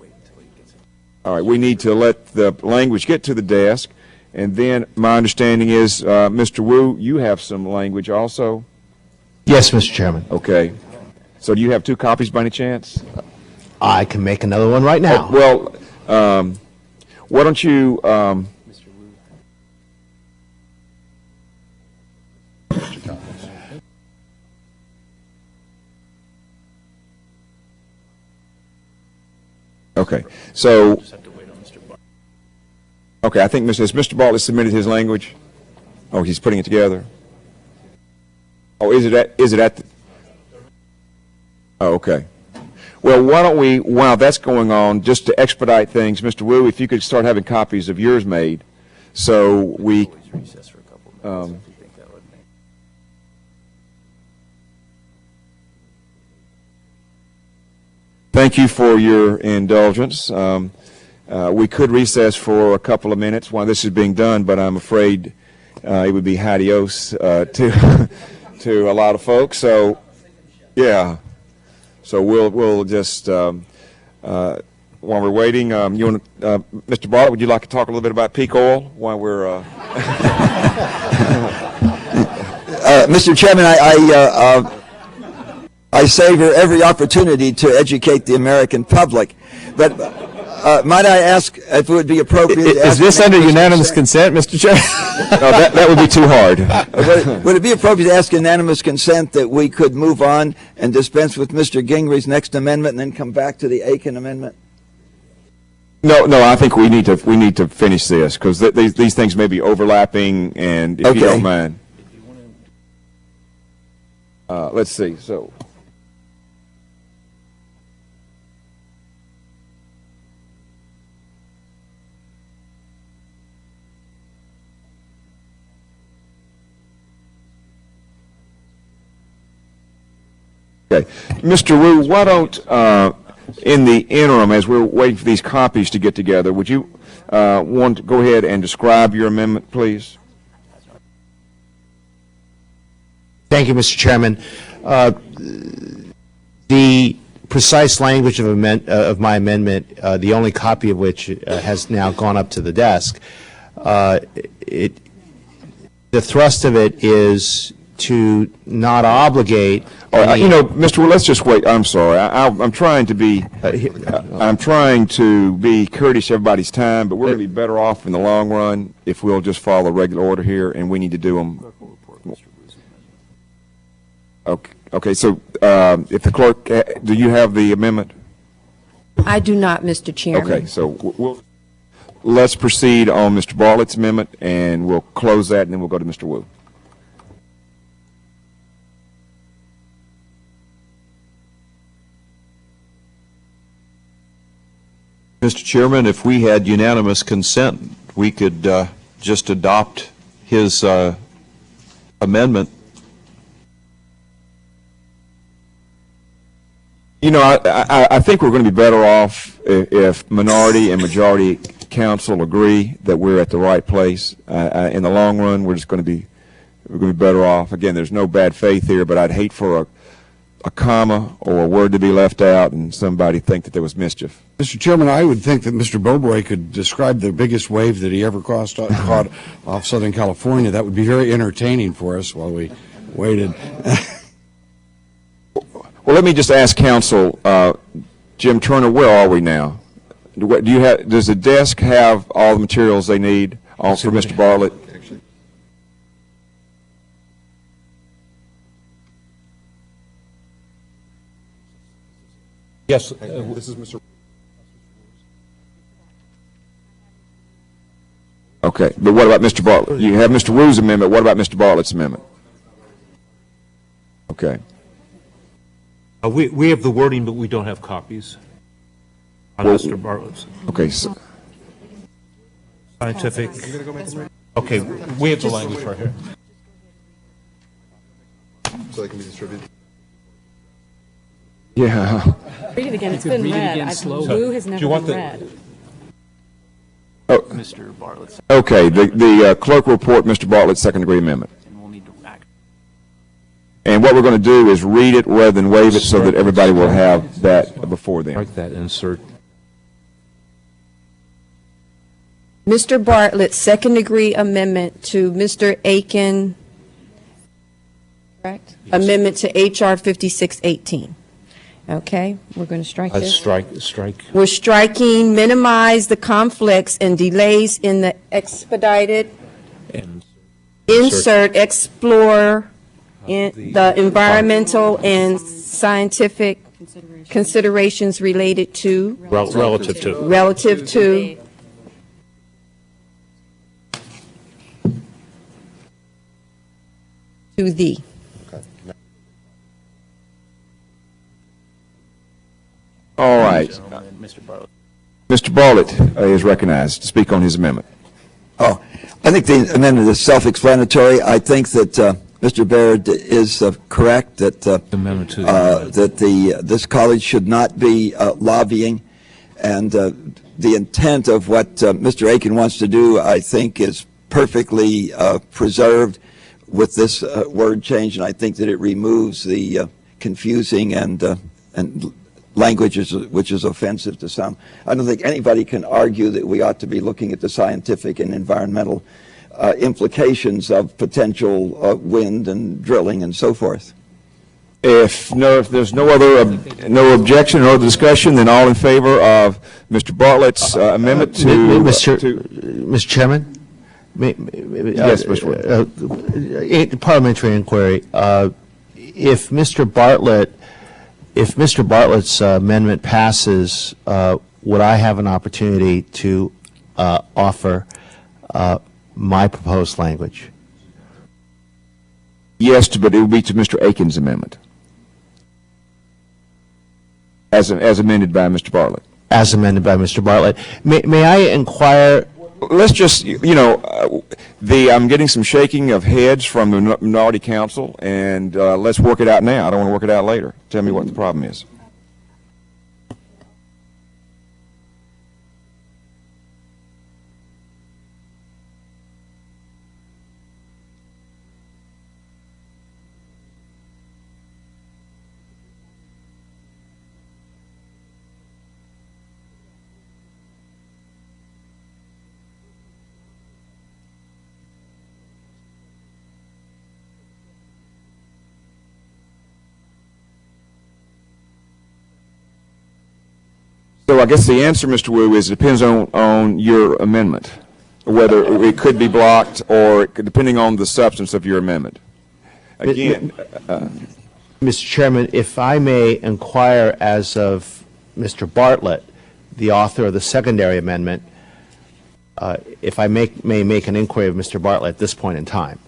All right, we need to let the language get to the desk. And then my understanding is, Mr. Wu, you have some language also? Yes, Mr. Chairman. Okay. So do you have 2 copies by any chance? I can make another one right now. Well, why don't you, okay, so, okay, I think Mr. Bartlett submitted his language. Oh, he's putting it together. Oh, is it at the, oh, okay. Well, why don't we, while that's going on, just to expedite things, Mr. Wu, if you could start having copies of yours made, so we. Thank you for your indulgence. We could recess for a couple of minutes while this is being done, but I'm afraid it would be adios to to a lot of folks. So, yeah. So we'll just, while we're waiting, Mr. Bartlett, would you like to talk a little bit about peak oil while we're? Mr. Chairman, I savor every opportunity to educate the American public, but might I ask if it would be appropriate? Is this under unanimous consent, Mr. Chairman? No, that would be too hard. Would it be appropriate to ask unanimous consent that we could move on and dispense with Mr. Gingrich's next amendment and then come back to the Aiken amendment? No, I think we need to finish this, because these things may be overlapping, and if you don't mind. Let's see, so. Okay. Mr. Wu, why don't, in the interim, as we're waiting for these copies to get together, would you want to go ahead and describe your amendment, please? Thank you, Mr. Chairman. The precise language of my amendment, the only copy of which has now gone up to the desk, the thrust of it is to not obligate. Mr. Wu, let's just wait. I'm sorry. I'm trying to be. I'm trying to be courteous to everybody's time, but we're going to be better off in the long run if we'll just follow the regular order here, and we need to do them. Okay. So, if the clerk, do you have the amendment? I do not, Mr. Chairman. Okay. So let's proceed on Mr. Bartlett's amendment, and we'll close that, and then we'll go to Mr. Wu. Mr. Chairman, if we had unanimous consent, we could just adopt his amendment. I think we're going to be better off if minority and majority council agree that we're at the right place. In the long run, we're just going to be we're going to be better off. Again, there's no bad faith here, but I'd hate for a comma or a word to be left out and somebody think that there was mischief. Mr. Chairman, I would think that Mr. Boboy could describe the biggest wave that he ever caught off Southern California. That would be very entertaining for us while we waited. Well, let me just ask counsel, Jim Turner, where are we now? Does the desk have all the materials they need, all for Mr. Bartlett? Yes. This is Mr. Okay, but what about Mr. Bartlett? You have Mr. Wu's amendment. What about Mr. Bartlett's amendment? Okay. We have the wording, but we don't have copies on Mr. Bartlett's. Okay. So, Scientific. Okay, we have the language right here. So they can be distributed. yeah. Read it again. It's been read. Blue has never been read. Oh, Mr. Bartlett's. okay. The clerk will report Mr. Bartlett's second-degree amendment. And we'll need to act. And what we're going to do is read it rather than waive it so that everybody will have that before them. Strike that insert. Mr. Bartlett's second-degree amendment to Mr. Aiken, correct? Yes. Amendment to H.R. 5618. Okay, we're going to strike this. Strike. We're striking, minimize the conflicts and delays in the expedited, And insert, explore, in the environmental and scientific considerations related to, relative to. relative to, the. All right. Mr. Bartlett. Mr. Bartlett is recognized to speak on his amendment. Oh, I think the amendment is self-explanatory. I think that Mr. Baird is correct that Amendment to that this college should not be lobbying, and the intent of what Mr. Aiken wants to do, I think, is perfectly preserved with this word change, and I think that it removes the confusing and language which is offensive to some. I don't think anybody can argue that we ought to be looking at the scientific and environmental implications of potential wind and drilling and so forth. If there's no objection or discussion, then all in favor of Mr. Bartlett's amendment to Mr. Chairman? Yes, Mr. Parliamentary inquiry. If Mr. Bartlett's amendment passes, would I have an opportunity to offer my proposed language? Yes, but it will be to Mr. Aiken's amendment, as amended by Mr. Bartlett. As amended by Mr. Bartlett. May I inquire? Let's just, I'm getting some shaking of heads from the minority council, and let's work it out now. I don't want to work it out later. Tell me what the problem is. So I guess the answer, Mr. Wu, is it depends on your amendment, whether it could be blocked or depending on the substance of your amendment. Again, Mr. Chairman, if I may inquire as of Mr. Bartlett, the author of the secondary amendment, if I may make an inquiry of Mr. Bartlett at this point in time.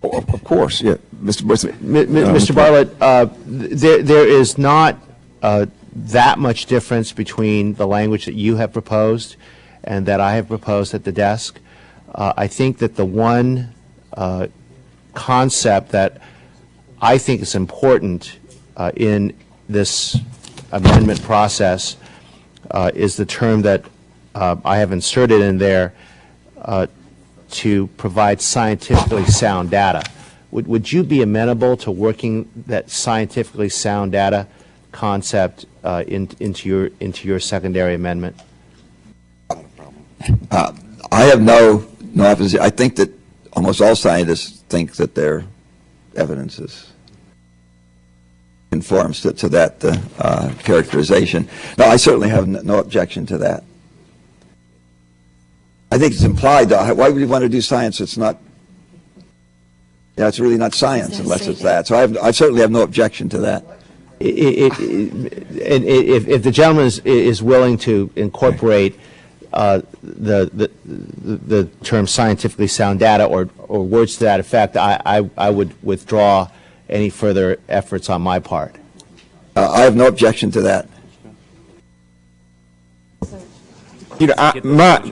of course, yeah, Mr. Bartlett, there is not that much difference between the language that you have proposed and that I have proposed at the desk. I think that the one concept that I think is important in this amendment process is the term that I have inserted in there, to provide scientifically sound data. Would you be amenable to working that scientifically sound data concept into your secondary amendment? I have no opposition. I think that almost all scientists think that their evidence conforms to that characterization. No, I certainly have no objection to that. I think it's implied, though. Why would you want to do science? It's not. Yeah, it's really not science unless it's that. So I certainly have no objection to that. If the gentleman is willing to incorporate the term scientifically sound data or words to that effect, I would withdraw any further efforts on my part. I have no objection to that. You know,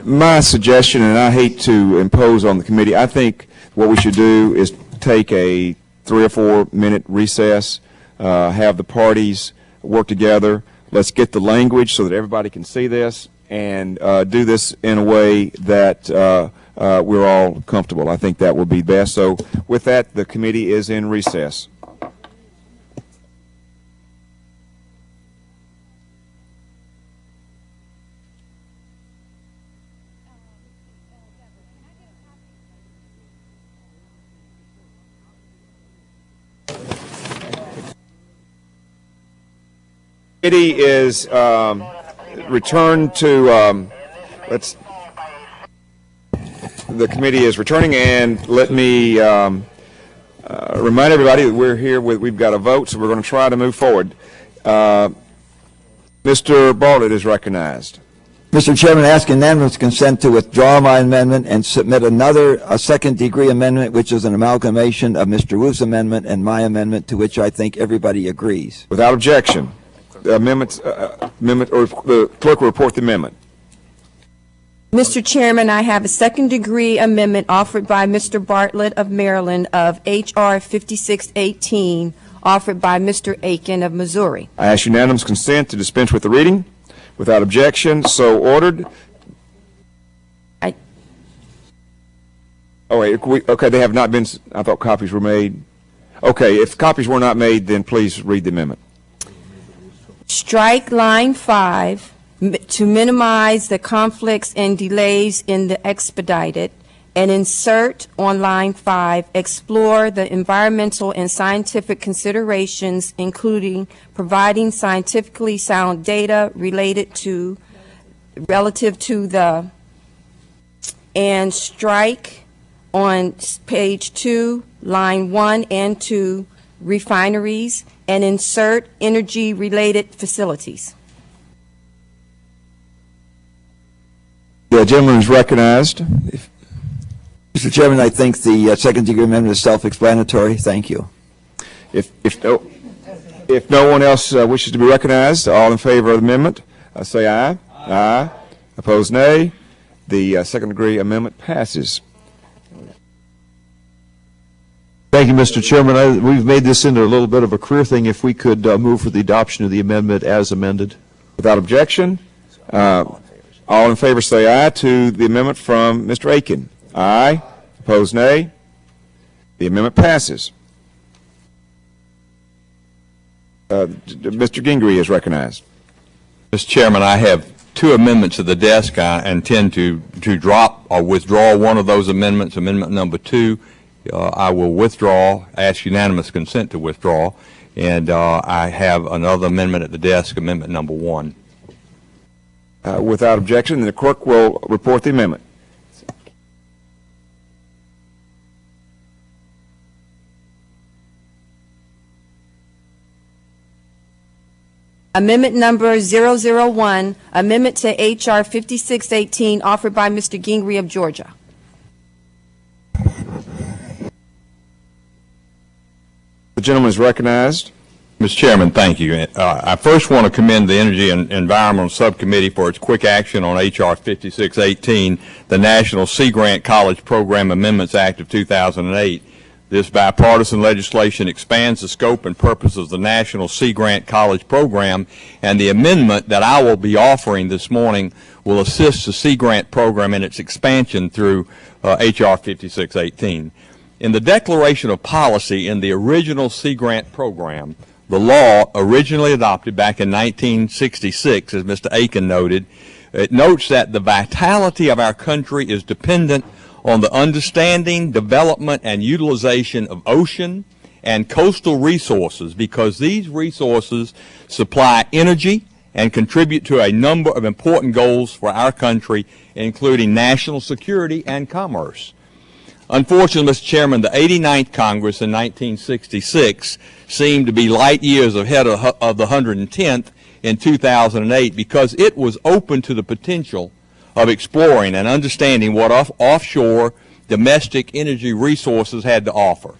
my suggestion, and I hate to impose on the committee, I think what we should do is take a 3 or 4 minute recess, have the parties work together. Let's get the language so that everybody can see this, and do this in a way that we're all comfortable. I think that would be best. So with that, the committee is in recess. Committee is returned to, the committee is returning, and let me remind everybody that we're here we've got a vote, so we're going to try to move forward. Mr. Bartlett is recognized. Mr. Chairman, I ask unanimous consent to withdraw my amendment and submit a second-degree amendment, which is an amalgamation of Mr. Wu's amendment and my amendment, to which I think everybody agrees. Without objection. The amendment, or the clerk will report the amendment. Mr. Chairman, I have a second-degree amendment offered by Mr. Bartlett of Maryland of H.R. 5618, offered by Mr. Aiken of Missouri. I ask unanimous consent to dispense with the reading. Without objection, so ordered. Oh, wait, okay, they have not been, I thought copies were made. Okay, if copies were not made, then please read the amendment. Strike line 5 to minimize the conflicts and delays in the expedited, and insert on line 5, explore the environmental and scientific considerations, including providing scientifically sound data relative to the, and strike on page 2, line 1 and 2, refineries, and insert energy-related facilities. The gentleman is recognized. Mr. Chairman, I think the second-degree amendment is self-explanatory. Thank you. If no one else wishes to be recognized, all in favor of the amendment, say aye. Aye. Opposed, nay. The second-degree amendment passes. Thank you, Mr. Chairman. We've made this into a little bit of a career thing. If we could move for the adoption of the amendment as amended. Without objection, all in favor say aye to the amendment from Mr. Aiken. Aye. Opposed, nay. The amendment passes. Mr. Gingrey is recognized. Mr. Chairman, I have 2 amendments to the desk. I intend to drop or withdraw one of those amendments, amendment number 2. I will withdraw, ask unanimous consent to withdraw, and I have another amendment at the desk, amendment number 1. Without objection, the clerk will report the amendment. Amendment number 001, amendment to H.R. 5618, offered by Mr. Gingrey of Georgia. The gentleman is recognized. Mr. Chairman, thank you. I first want to commend the Energy and Environmental Subcommittee for its quick action on H.R. 5618, the National Sea Grant College Program Amendments Act of 2008. This bipartisan legislation expands the scope and purpose of the National Sea Grant College Program, and the amendment that I will be offering this morning will assist the Sea Grant program in its expansion through H.R. 5618. In the Declaration of Policy in the original Sea Grant program, the law originally adopted back in 1966, as Mr. Aiken noted, it notes that the vitality of our country is dependent on the understanding, development, and utilization of ocean and coastal resources, because these resources supply energy and contribute to a number of important goals for our country, including national security and commerce. Unfortunately, Mr. Chairman, the 89th Congress in 1966 seemed to be light years ahead of the 110th in 2008, because it was open to the potential of exploring and understanding what offshore domestic energy resources had to offer.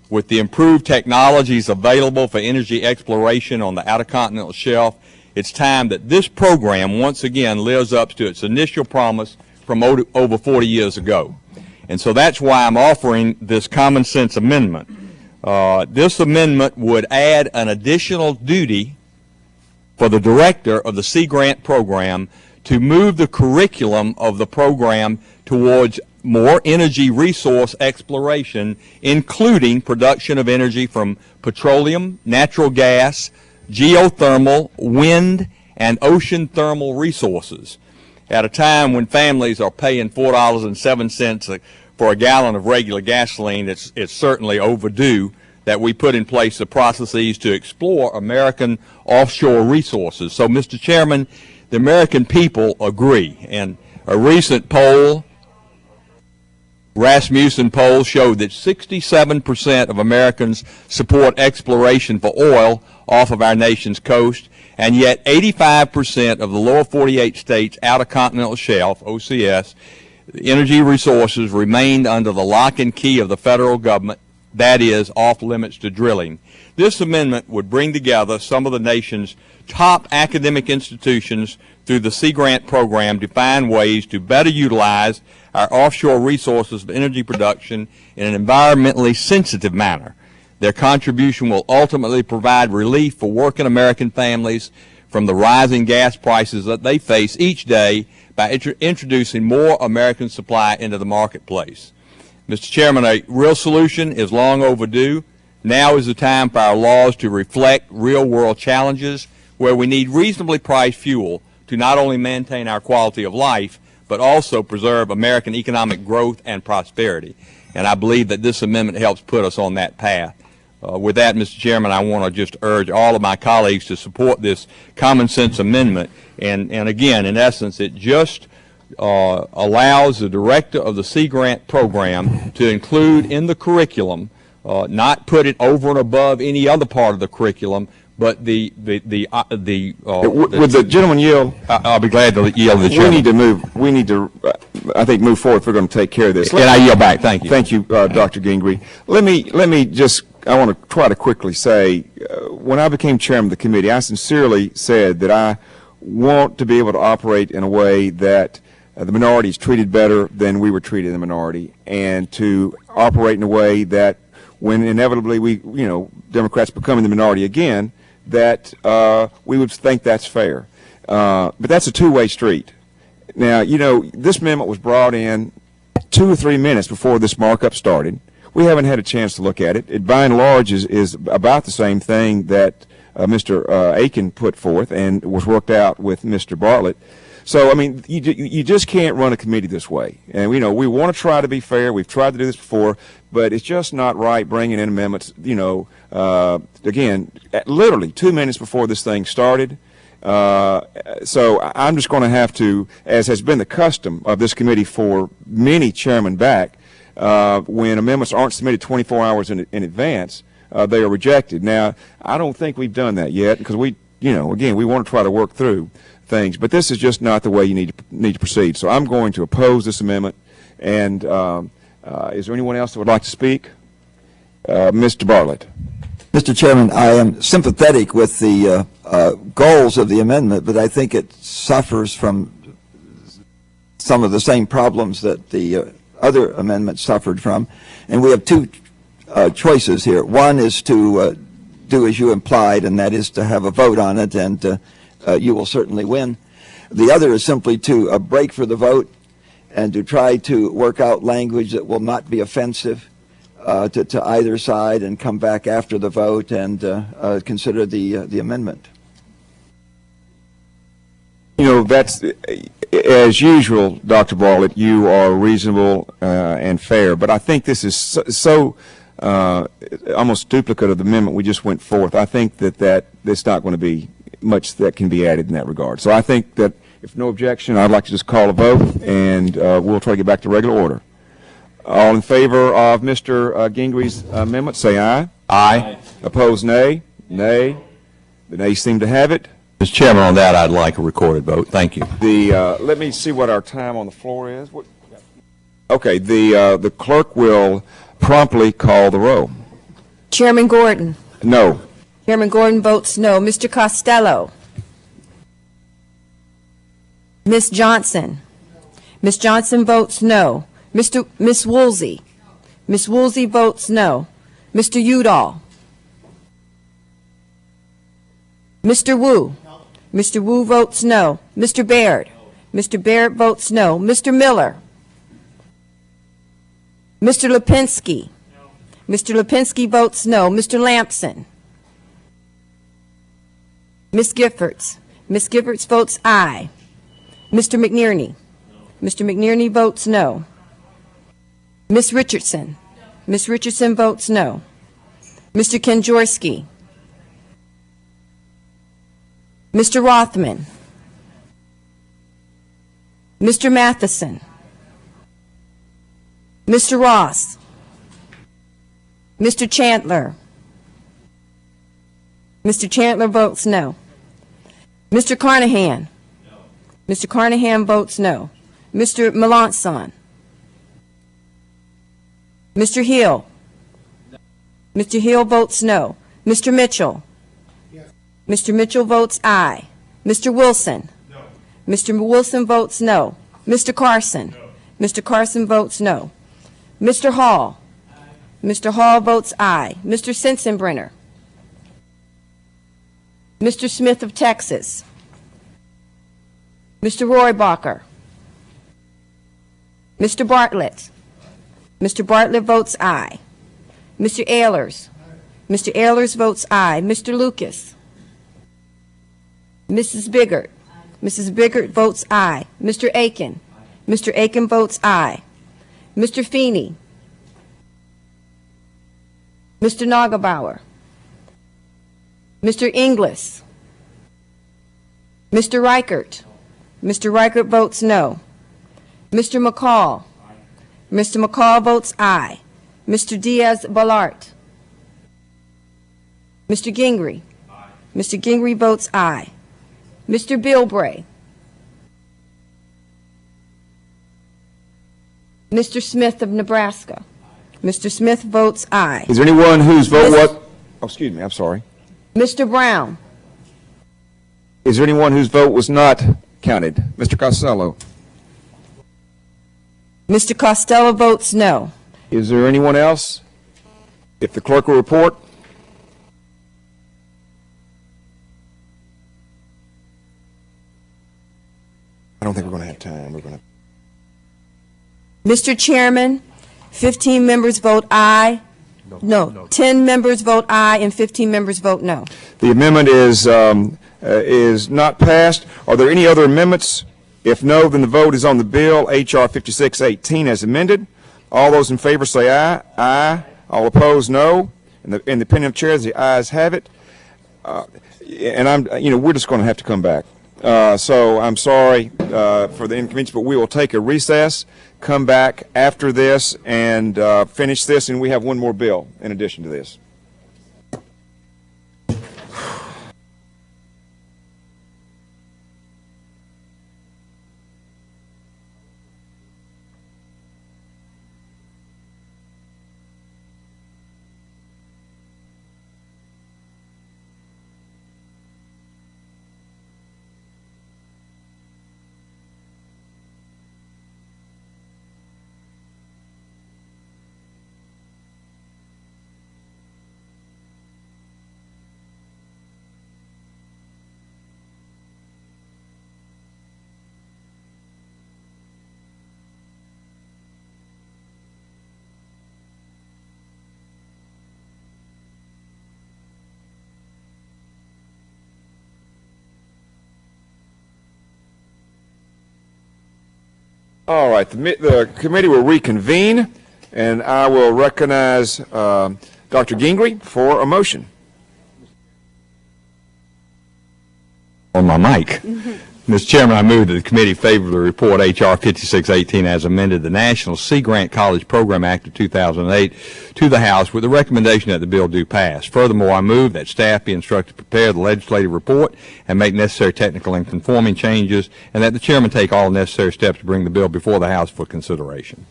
With the improved technologies available for energy exploration on the outer continental shelf, it's time that this program once again lives up to its initial promise from over 40 years ago. And so that's why I'm offering this common sense amendment. This amendment would add an additional duty for the director of the Sea Grant program to move the curriculum of the program towards more energy resource exploration, including production of energy from petroleum, natural gas, geothermal, wind, and ocean thermal resources. At a time when families are paying $4.07 for a gallon of regular gasoline, it's certainly overdue that we put in place the processes to explore American offshore resources. So, Mr. Chairman, the American people agree, and a recent poll, Rasmussen poll, showed that 67% of Americans support exploration for oil off of our nation's coast, and yet 85% of the lower 48 states' outer continental shelf, OCS, energy resources remained under the lock and key of the federal government, that is, off limits to drilling. This amendment would bring together some of the nation's top academic institutions through the Sea Grant program to find ways to better utilize our offshore resources for energy production in an environmentally sensitive manner. Their contribution will ultimately provide relief for working American families from the rising gas prices that they face each day by introducing more American supply into the marketplace. Mr. Chairman, a real solution is long overdue. Now is the time for our laws to reflect real-world challenges where we need reasonably priced fuel to not only maintain our quality of life, but also preserve American economic growth and prosperity. And I believe that this amendment helps put us on that path. With that, Mr. Chairman, I want to just urge all of my colleagues to support this common sense amendment. And again, in essence, it just allows the director of the Sea Grant program to include in the curriculum, not put it over and above any other part of the curriculum, but would the gentleman yield? I'll be glad to yield to the chairman. We need to, I think, move forward if we're going to take care of this. And I yield back. Thank you. Thank you, Dr. Gingrey. Let me just, I want to try to quickly say, when I became chairman of the committee, I sincerely said that I want to be able to operate in a way that the minority is treated better than we were treated in the minority, and to operate in a way that when inevitably Democrats become in the minority again, that we would think that's fair. But that's a two-way street. Now, this amendment was brought in 2 or 3 minutes before this markup started. We haven't had a chance to look at it. It, by and large, is about the same thing that Mr. Aiken put forth and was worked out with Mr. Bartlett. So, I mean, you just can't run a committee this way. And, we want to try to be fair. We've tried to do this before, but it's just not right bringing in amendments, again, literally 2 minutes before this thing started. So I'm just going to have to, as has been the custom of this committee for many chairmen back, when amendments aren't submitted 24 hours in advance, they are rejected. Now, I don't think we've done that yet because again, we want to try to work through things, but this is just not the way you need to proceed. So I'm going to oppose this amendment. And is there anyone else that would like to speak? Mr. Bartlett. Mr. Chairman, I am sympathetic with the goals of the amendment, but I think it suffers from some of the same problems that the other amendment suffered from. And we have two choices here. One is to do as you implied, and that is to have a vote on it, and you will certainly win. The other is simply to break for the vote and to try to work out language that will not be offensive to either side, and come back after the vote and consider the amendment. You know, that's, as usual, Dr. Bartlett, you are reasonable and fair, but I think this is so almost duplicate of the amendment we just went forth. I think that there's not going to be much that can be added in that regard. So I think that if no objection, I'd like to just call a vote, and we'll try to get back to regular order. All in favor of Mr. Gingry's amendment, say aye. Aye. Opposed, nay. Nay. The nays seem to have it. Mr. Chairman, on that, I'd like a recorded vote. Thank you. Let me see what our time on the floor is. Okay, the clerk will promptly call the roll. Chairman Gordon. No. Chairman Gordon votes no. Mr. Costello. Ms. Johnson. Ms. Johnson votes no. Ms. Woolsey. Ms. Woolsey votes no. Mr. Udall. Mr. Wu. Mr. Wu votes no. Mr. Baird. Mr. Baird votes no. Mr. Miller. Mr. Lipinski. Mr. Lipinski votes no. Mr. Lampson. Ms. Giffords. Ms. Giffords votes aye. Mr. McNerney. Mr. McNerney votes no. Ms. Richardson. Ms. Richardson votes no. Mr. Kenjorski. Mr. Rothman. Mr. Matheson. Mr. Ross. Mr. Chandler. Mr. Chandler votes no. Mr. Carnahan. Mr. Carnahan votes no. Mr. Melanson. Mr. Hill. Mr. Hill votes no. Mr. Mitchell. Mr. Mitchell votes aye. Mr. Wilson. Mr. Wilson votes no. Mr. Carson. Mr. Carson votes no. Mr. Hall. Mr. Hall votes aye. Mr. Sensenbrenner. Mr. Smith of Texas. Mr. Roybacher. Mr. Bartlett. Mr. Bartlett votes aye. Mr. Ehlers. Mr. Ehlers votes aye. Mr. Lucas. Mrs. Biggert. Mrs. Biggert votes aye. Mr. Aiken. Mr. Aiken votes aye. Mr. Feeney. Mr. Nagelbauer. Mr. Inglis. Mr. Reichert. Mr. Reichert votes no. Mr. McCall. Mr. McCall votes aye. Mr. Diaz-Balart. Mr. Gingrey. Mr. Gingrey votes aye. Mr. Bilbray. Mr. Smith of Nebraska. Mr. Smith votes aye. Is there anyone whose vote what? Oh, excuse me, I'm sorry. Mr. Brown. Is there anyone whose vote was not counted? Mr. Costello. Mr. Costello votes no. Is there anyone else? If the clerk will report. I don't think we're going to have time. We're going to. Mr. Chairman, 15 members vote aye. No, 10 members vote aye and 15 members vote no. The amendment is not passed. Are there any other amendments? If no, then the vote is on the bill, H.R. 5618, as amended. All those in favor say aye. Aye. All opposed, no. And the opinion of chairs, the ayes have it. And we're just going to have to come back. So I'm sorry for the inconvenience, but we will take a recess, come back after this, and finish this, and we have one more bill in addition to this. All right, the committee will reconvene, and I will recognize Dr. Gingrey for a motion. On my mic. Mr. Chairman, I move that the committee favorably report H.R. 5618 as amended the National Sea Grant College Program Act of 2008 to the House with the recommendation that the bill do pass. Furthermore, I move that staff be instructed to prepare the legislative report and make necessary technical and conforming changes, and that the chairman take all necessary steps to bring the bill before the House for consideration.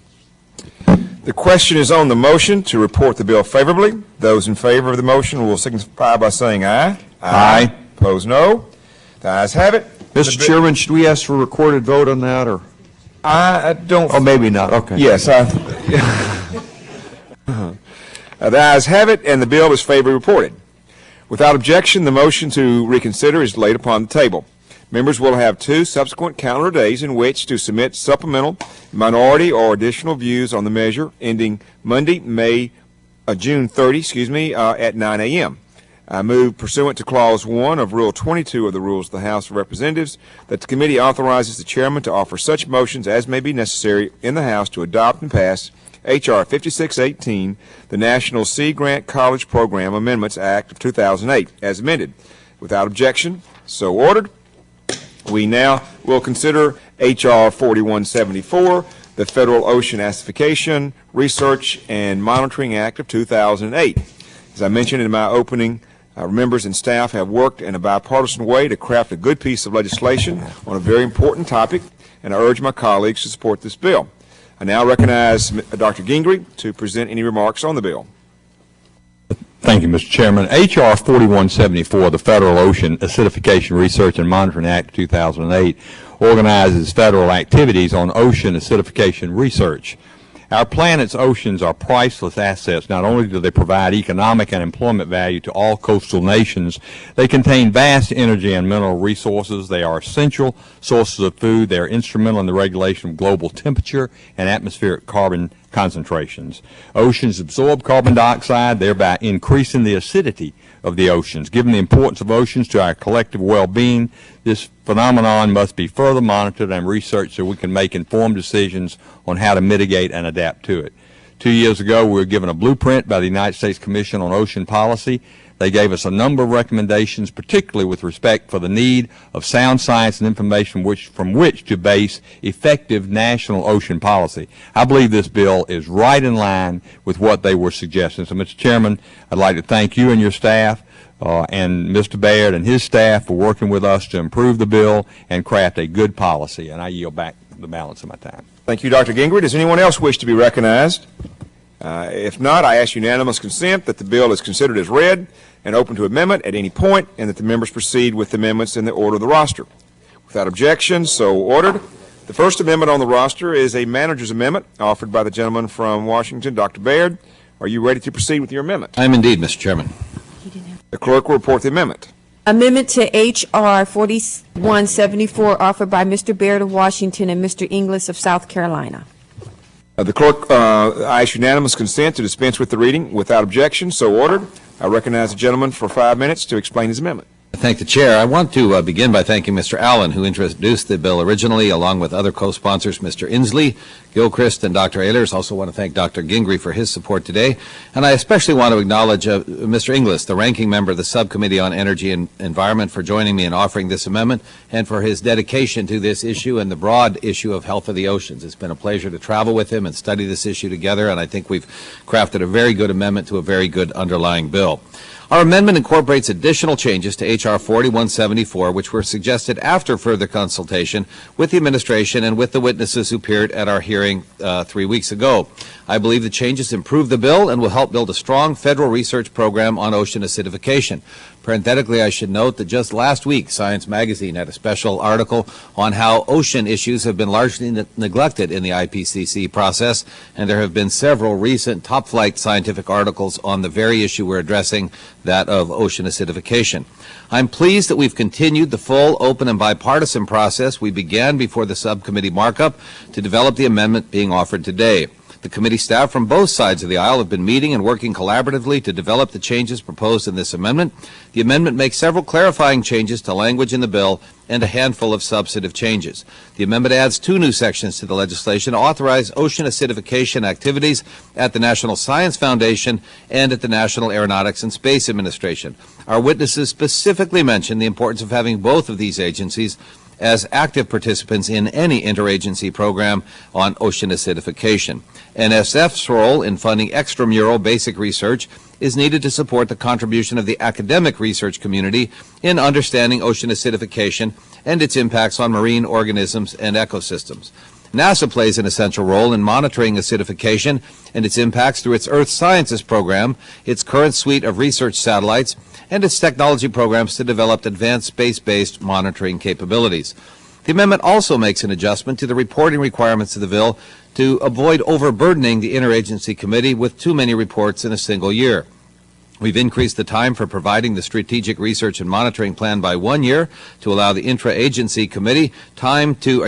The question is on the motion to report the bill favorably. Those in favor of the motion will signify by saying aye. Aye. Opposed, no. The ayes have it. Mr. Chairman, should we ask for a recorded vote on that, or? I don't. Oh, maybe not, okay. Yes. The ayes have it, and the bill is favorably reported. Without objection, the motion to reconsider is laid upon the table. Members will have 2 subsequent calendar days in which to submit supplemental, minority, or additional views on the measure, ending Monday, June 30, at 9 a.m. I move pursuant to Clause 1 of Rule 22 of the Rules of the House of Representatives that the committee authorizes the chairman to offer such motions as may be necessary in the House to adopt and pass H.R. 5618, the National Sea Grant College Program Amendments Act of 2008, as amended. Without objection, so ordered. We now will consider H.R. 4174, the Federal Ocean Acidification, Research, and Monitoring Act of 2008. As I mentioned in my opening, members and staff have worked in a bipartisan way to craft a good piece of legislation on a very important topic, and I urge my colleagues to support this bill. I now recognize Dr. Gingrey to present any remarks on the bill. Thank you, Mr. Chairman. H.R. 4174, the Federal Ocean Acidification Research and Monitoring Act of 2008, organizes federal activities on ocean acidification research. Our planet's oceans are priceless assets. Not only do they provide economic and employment value to all coastal nations, they contain vast energy and mineral resources. They are essential sources of food. They are instrumental in the regulation of global temperature and atmospheric carbon concentrations. Oceans absorb carbon dioxide, thereby increasing the acidity of the oceans. Given the importance of oceans to our collective well-being, this phenomenon must be further monitored and researched so we can make informed decisions on how to mitigate and adapt to it. 2 years ago, we were given a blueprint by the United States Commission on Ocean Policy. They gave us a number of recommendations, particularly with respect for the need of sound science and information from which to base effective national ocean policy. I believe this bill is right in line with what they were suggesting. So, Mr. Chairman, I'd like to thank you and your staff and Mr. Baird and his staff for working with us to improve the bill and craft a good policy. And I yield back the balance of my time. Thank you, Dr. Gingrey. Does anyone else wish to be recognized? If not, I ask unanimous consent that the bill is considered as read and open to amendment at any point, and that the members proceed with the amendments in the order of the roster. Without objection, so ordered. The first amendment on the roster is a manager's amendment offered by the gentleman from Washington, Dr. Baird. Are you ready to proceed with your amendment? I am indeed, Mr. Chairman. The clerk will report the amendment. Amendment to H.R. 4174 offered by Mr. Baird of Washington and Mr. Inglis of South Carolina. The clerk, I ask unanimous consent to dispense with the reading. Without objection, so ordered. I recognize the gentleman for 5 minutes to explain his amendment. Thank the Chair. I want to begin by thanking Mr. Allen, who introduced the bill originally, along with other co-sponsors, Mr. Inslee, Gilchrist, and Dr. Ehlers. Also want to thank Dr. Gingrey for his support today. And I especially want to acknowledge Mr. Inglis, the ranking member of the Subcommittee on Energy and Environment, for joining me in offering this amendment and for his dedication to this issue and the broad issue of health of the oceans. It's been a pleasure to travel with him and study this issue together, and I think we've crafted a very good amendment to a very good underlying bill. Our amendment incorporates additional changes to H.R. 4174, which were suggested after further consultation with the administration and with the witnesses who appeared at our hearing 3 weeks ago. I believe the changes improve the bill and will help build a strong federal research program on ocean acidification. Parenthetically, I should note that just last week, Science Magazine had a special article on how ocean issues have been largely neglected in the IPCC process, and there have been several recent top-flight scientific articles on the very issue we're addressing, that of ocean acidification. I'm pleased that we've continued the full, open, and bipartisan process we began before the subcommittee markup to develop the amendment being offered today. The committee staff from both sides of the aisle have been meeting and working collaboratively to develop the changes proposed in this amendment. The amendment makes several clarifying changes to language in the bill and a handful of substantive changes. The amendment adds 2 new sections to the legislation to authorize ocean acidification activities at the National Science Foundation and at the National Aeronautics and Space Administration. Our witnesses specifically mentioned the importance of having both of these agencies as active participants in any interagency program on ocean acidification. NSF's role in funding extramural basic research is needed to support the contribution of the academic research community in understanding ocean acidification and its impacts on marine organisms and ecosystems. NASA plays an essential role in monitoring acidification and its impacts through its Earth Sciences program, its current suite of research satellites, and its technology programs to develop advanced space-based monitoring capabilities. The amendment also makes an adjustment to the reporting requirements of the bill to avoid overburdening the interagency committee with too many reports in a single year. We've increased the time for providing the Strategic Research and Monitoring Plan by 1 year to allow the interagency committee time to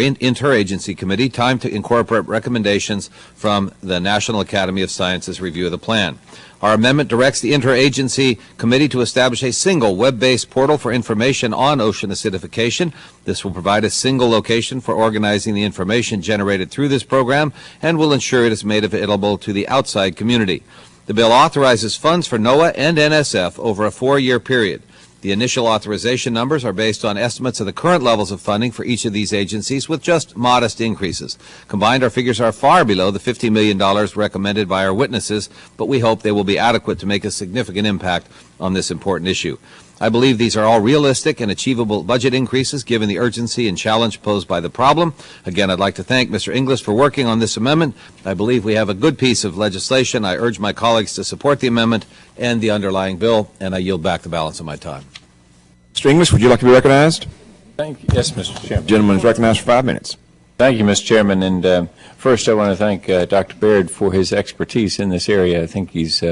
incorporate recommendations from the National Academy of Sciences review of the plan. Our amendment directs the interagency committee to establish a single web-based portal for information on ocean acidification. This will provide a single location for organizing the information generated through this program and will ensure it is made available to the outside community. The bill authorizes funds for NOAA and NSF over a 4-year period. The initial authorization numbers are based on estimates of the current levels of funding for each of these agencies with just modest increases. Combined, our figures are far below the $50 million recommended by our witnesses, but we hope they will be adequate to make a significant impact on this important issue. I believe these are all realistic and achievable budget increases given the urgency and challenge posed by the problem. Again, I'd like to thank Mr. Inglis for working on this amendment. I believe we have a good piece of legislation. I urge my colleagues to support the amendment and the underlying bill, and I yield back the balance of my time. Mr. Inglis, would you like to be recognized? Thank you. Yes, Mr. Chairman. The gentleman is recognized for 5 minutes. Thank you, Mr. Chairman. And first, I want to thank Dr. Baird for his expertise in this area. I think he's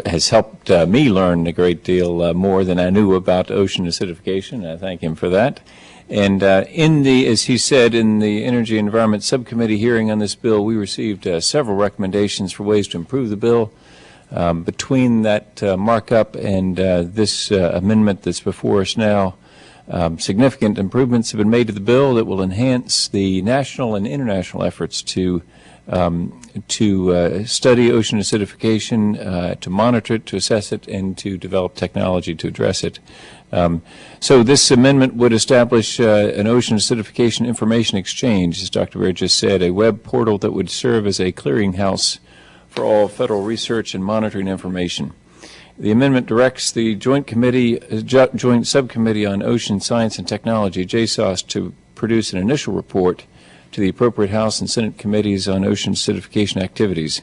has helped me learn a great deal more than I knew about ocean acidification. I thank him for that. And as he said, in the Energy and Environment Subcommittee hearing on this bill, we received several recommendations for ways to improve the bill. Between that markup and this amendment that's before us now, significant improvements have been made to the bill that will enhance the national and international efforts to study ocean acidification, to monitor it, to assess it, and to develop technology to address it. So this amendment would establish an ocean acidification information exchange, as Dr. Baird just said, a web portal that would serve as a clearinghouse for all federal research and monitoring information. The amendment directs the Joint Subcommittee on Ocean Science and Technology, JSOS, to produce an initial report to the appropriate House and Senate committees on ocean acidification activities.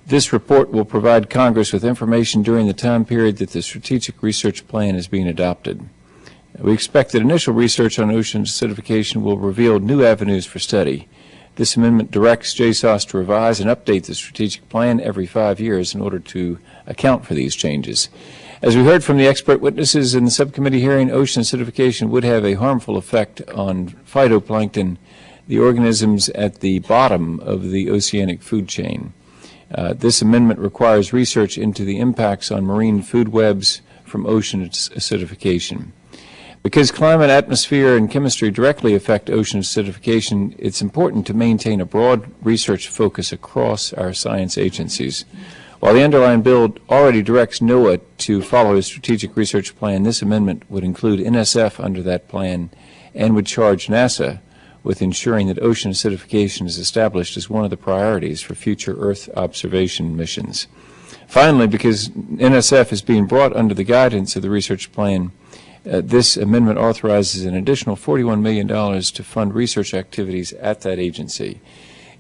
This report will provide Congress with information during the time period that the Strategic Research Plan is being adopted. We expect that initial research on ocean acidification will reveal new avenues for study. This amendment directs JSOS to revise and update the strategic plan every 5 years in order to account for these changes. As we heard from the expert witnesses in the subcommittee hearing, ocean acidification would have a harmful effect on phytoplankton, the organisms at the bottom of the oceanic food chain. This amendment requires research into the impacts on marine food webs from ocean acidification. Because climate, atmosphere, and chemistry directly affect ocean acidification, it's important to maintain a broad research focus across our science agencies. While the underlying bill already directs NOAA to follow a strategic research plan, this amendment would include NSF under that plan and would charge NASA with ensuring that ocean acidification is established as one of the priorities for future Earth observation missions. Finally, because NSF is being brought under the guidance of the research plan, this amendment authorizes an additional $41 million to fund research activities at that agency.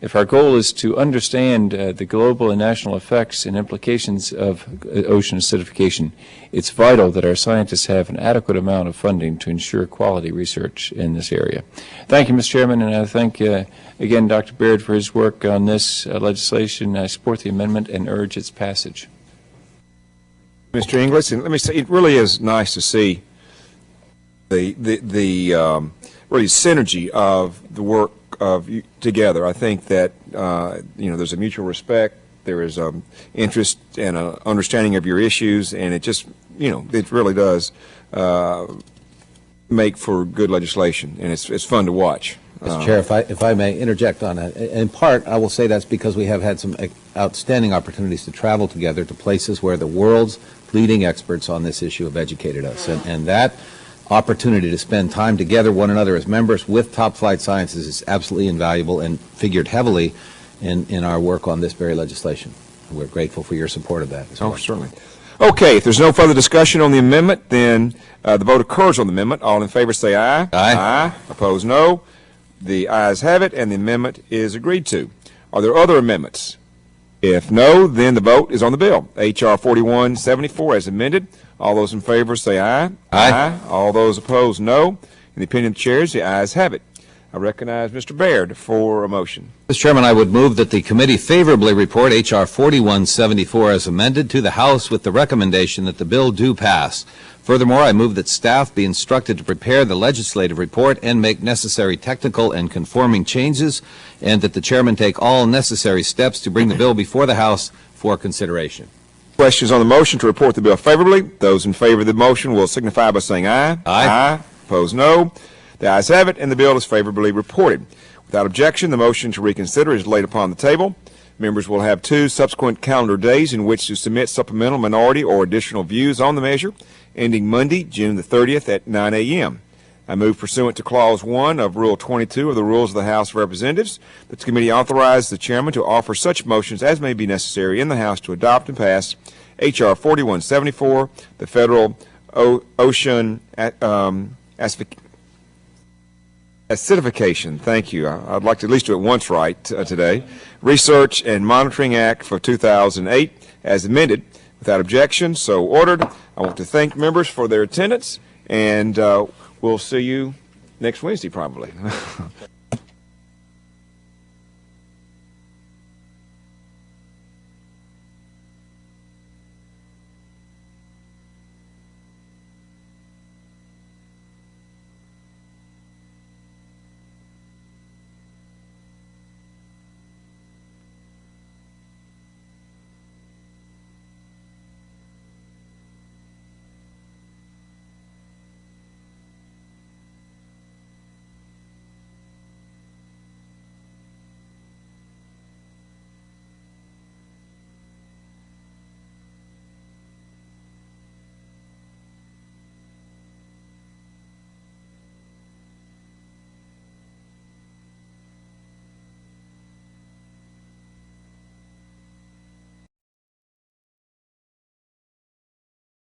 If our goal is to understand the global and national effects and implications of ocean acidification, it's vital that our scientists have an adequate amount of funding to ensure quality research in this area. Thank you, Mr. Chairman, and I thank again Dr. Baird for his work on this legislation. I support the amendment and urge its passage. Mr. Inglis, and let me say, it really is nice to see the really synergy of the work of you together. I think that, there's a mutual respect, there is interest and understanding of your issues, and it just, it really does make for good legislation, and it's fun to watch. Mr. Chair, if I may interject on that. In part, I will say that's because we have had some outstanding opportunities to travel together to places where the world's leading experts on this issue have educated us. And that opportunity to spend time together, one another as members with top flight sciences is absolutely invaluable and figured heavily in our work on this very legislation. We're grateful for your support of that as well. Oh, certainly. Okay, if there's no further discussion on the amendment, then the vote occurs on the amendment. All in favor say aye. Aye. Opposed, no. The ayes have it, and the amendment is agreed to. Are there other amendments? If no, then the vote is on the bill. H.R. 4174 as amended. All those in favor say aye. Aye. All those opposed, no. In the opinion of the chairs, the ayes have it. I recognize Mr. Baird for a motion. Mr. Chairman, I would move that the committee favorably report H.R. 4174 as amended to the House with the recommendation that the bill do pass. Furthermore, I move that staff be instructed to prepare the legislative report and make necessary technical and conforming changes, and that the chairman take all necessary steps to bring the bill before the House for consideration. Questions on the motion to report the bill favorably? Those in favor of the motion will signify by saying aye. Aye. Opposed, no. The ayes have it, and the bill is favorably reported. Without objection, the motion to reconsider is laid upon the table. Members will have 2 subsequent calendar days in which to submit supplemental, minority, or additional views on the measure, ending Monday, June the 30th at 9 a.m. I move pursuant to Clause 1 of Rule 22 of the Rules of the House of Representatives that the committee authorize the chairman to offer such motions as may be necessary in the House to adopt and pass H.R. 4174, the Federal Ocean Acidification, thank you. I'd like to at least do it once right today. Research and Monitoring Act for 2008 as amended. Without objection, so ordered. I want to thank members for their attendance, and we'll see you next Wednesday probably.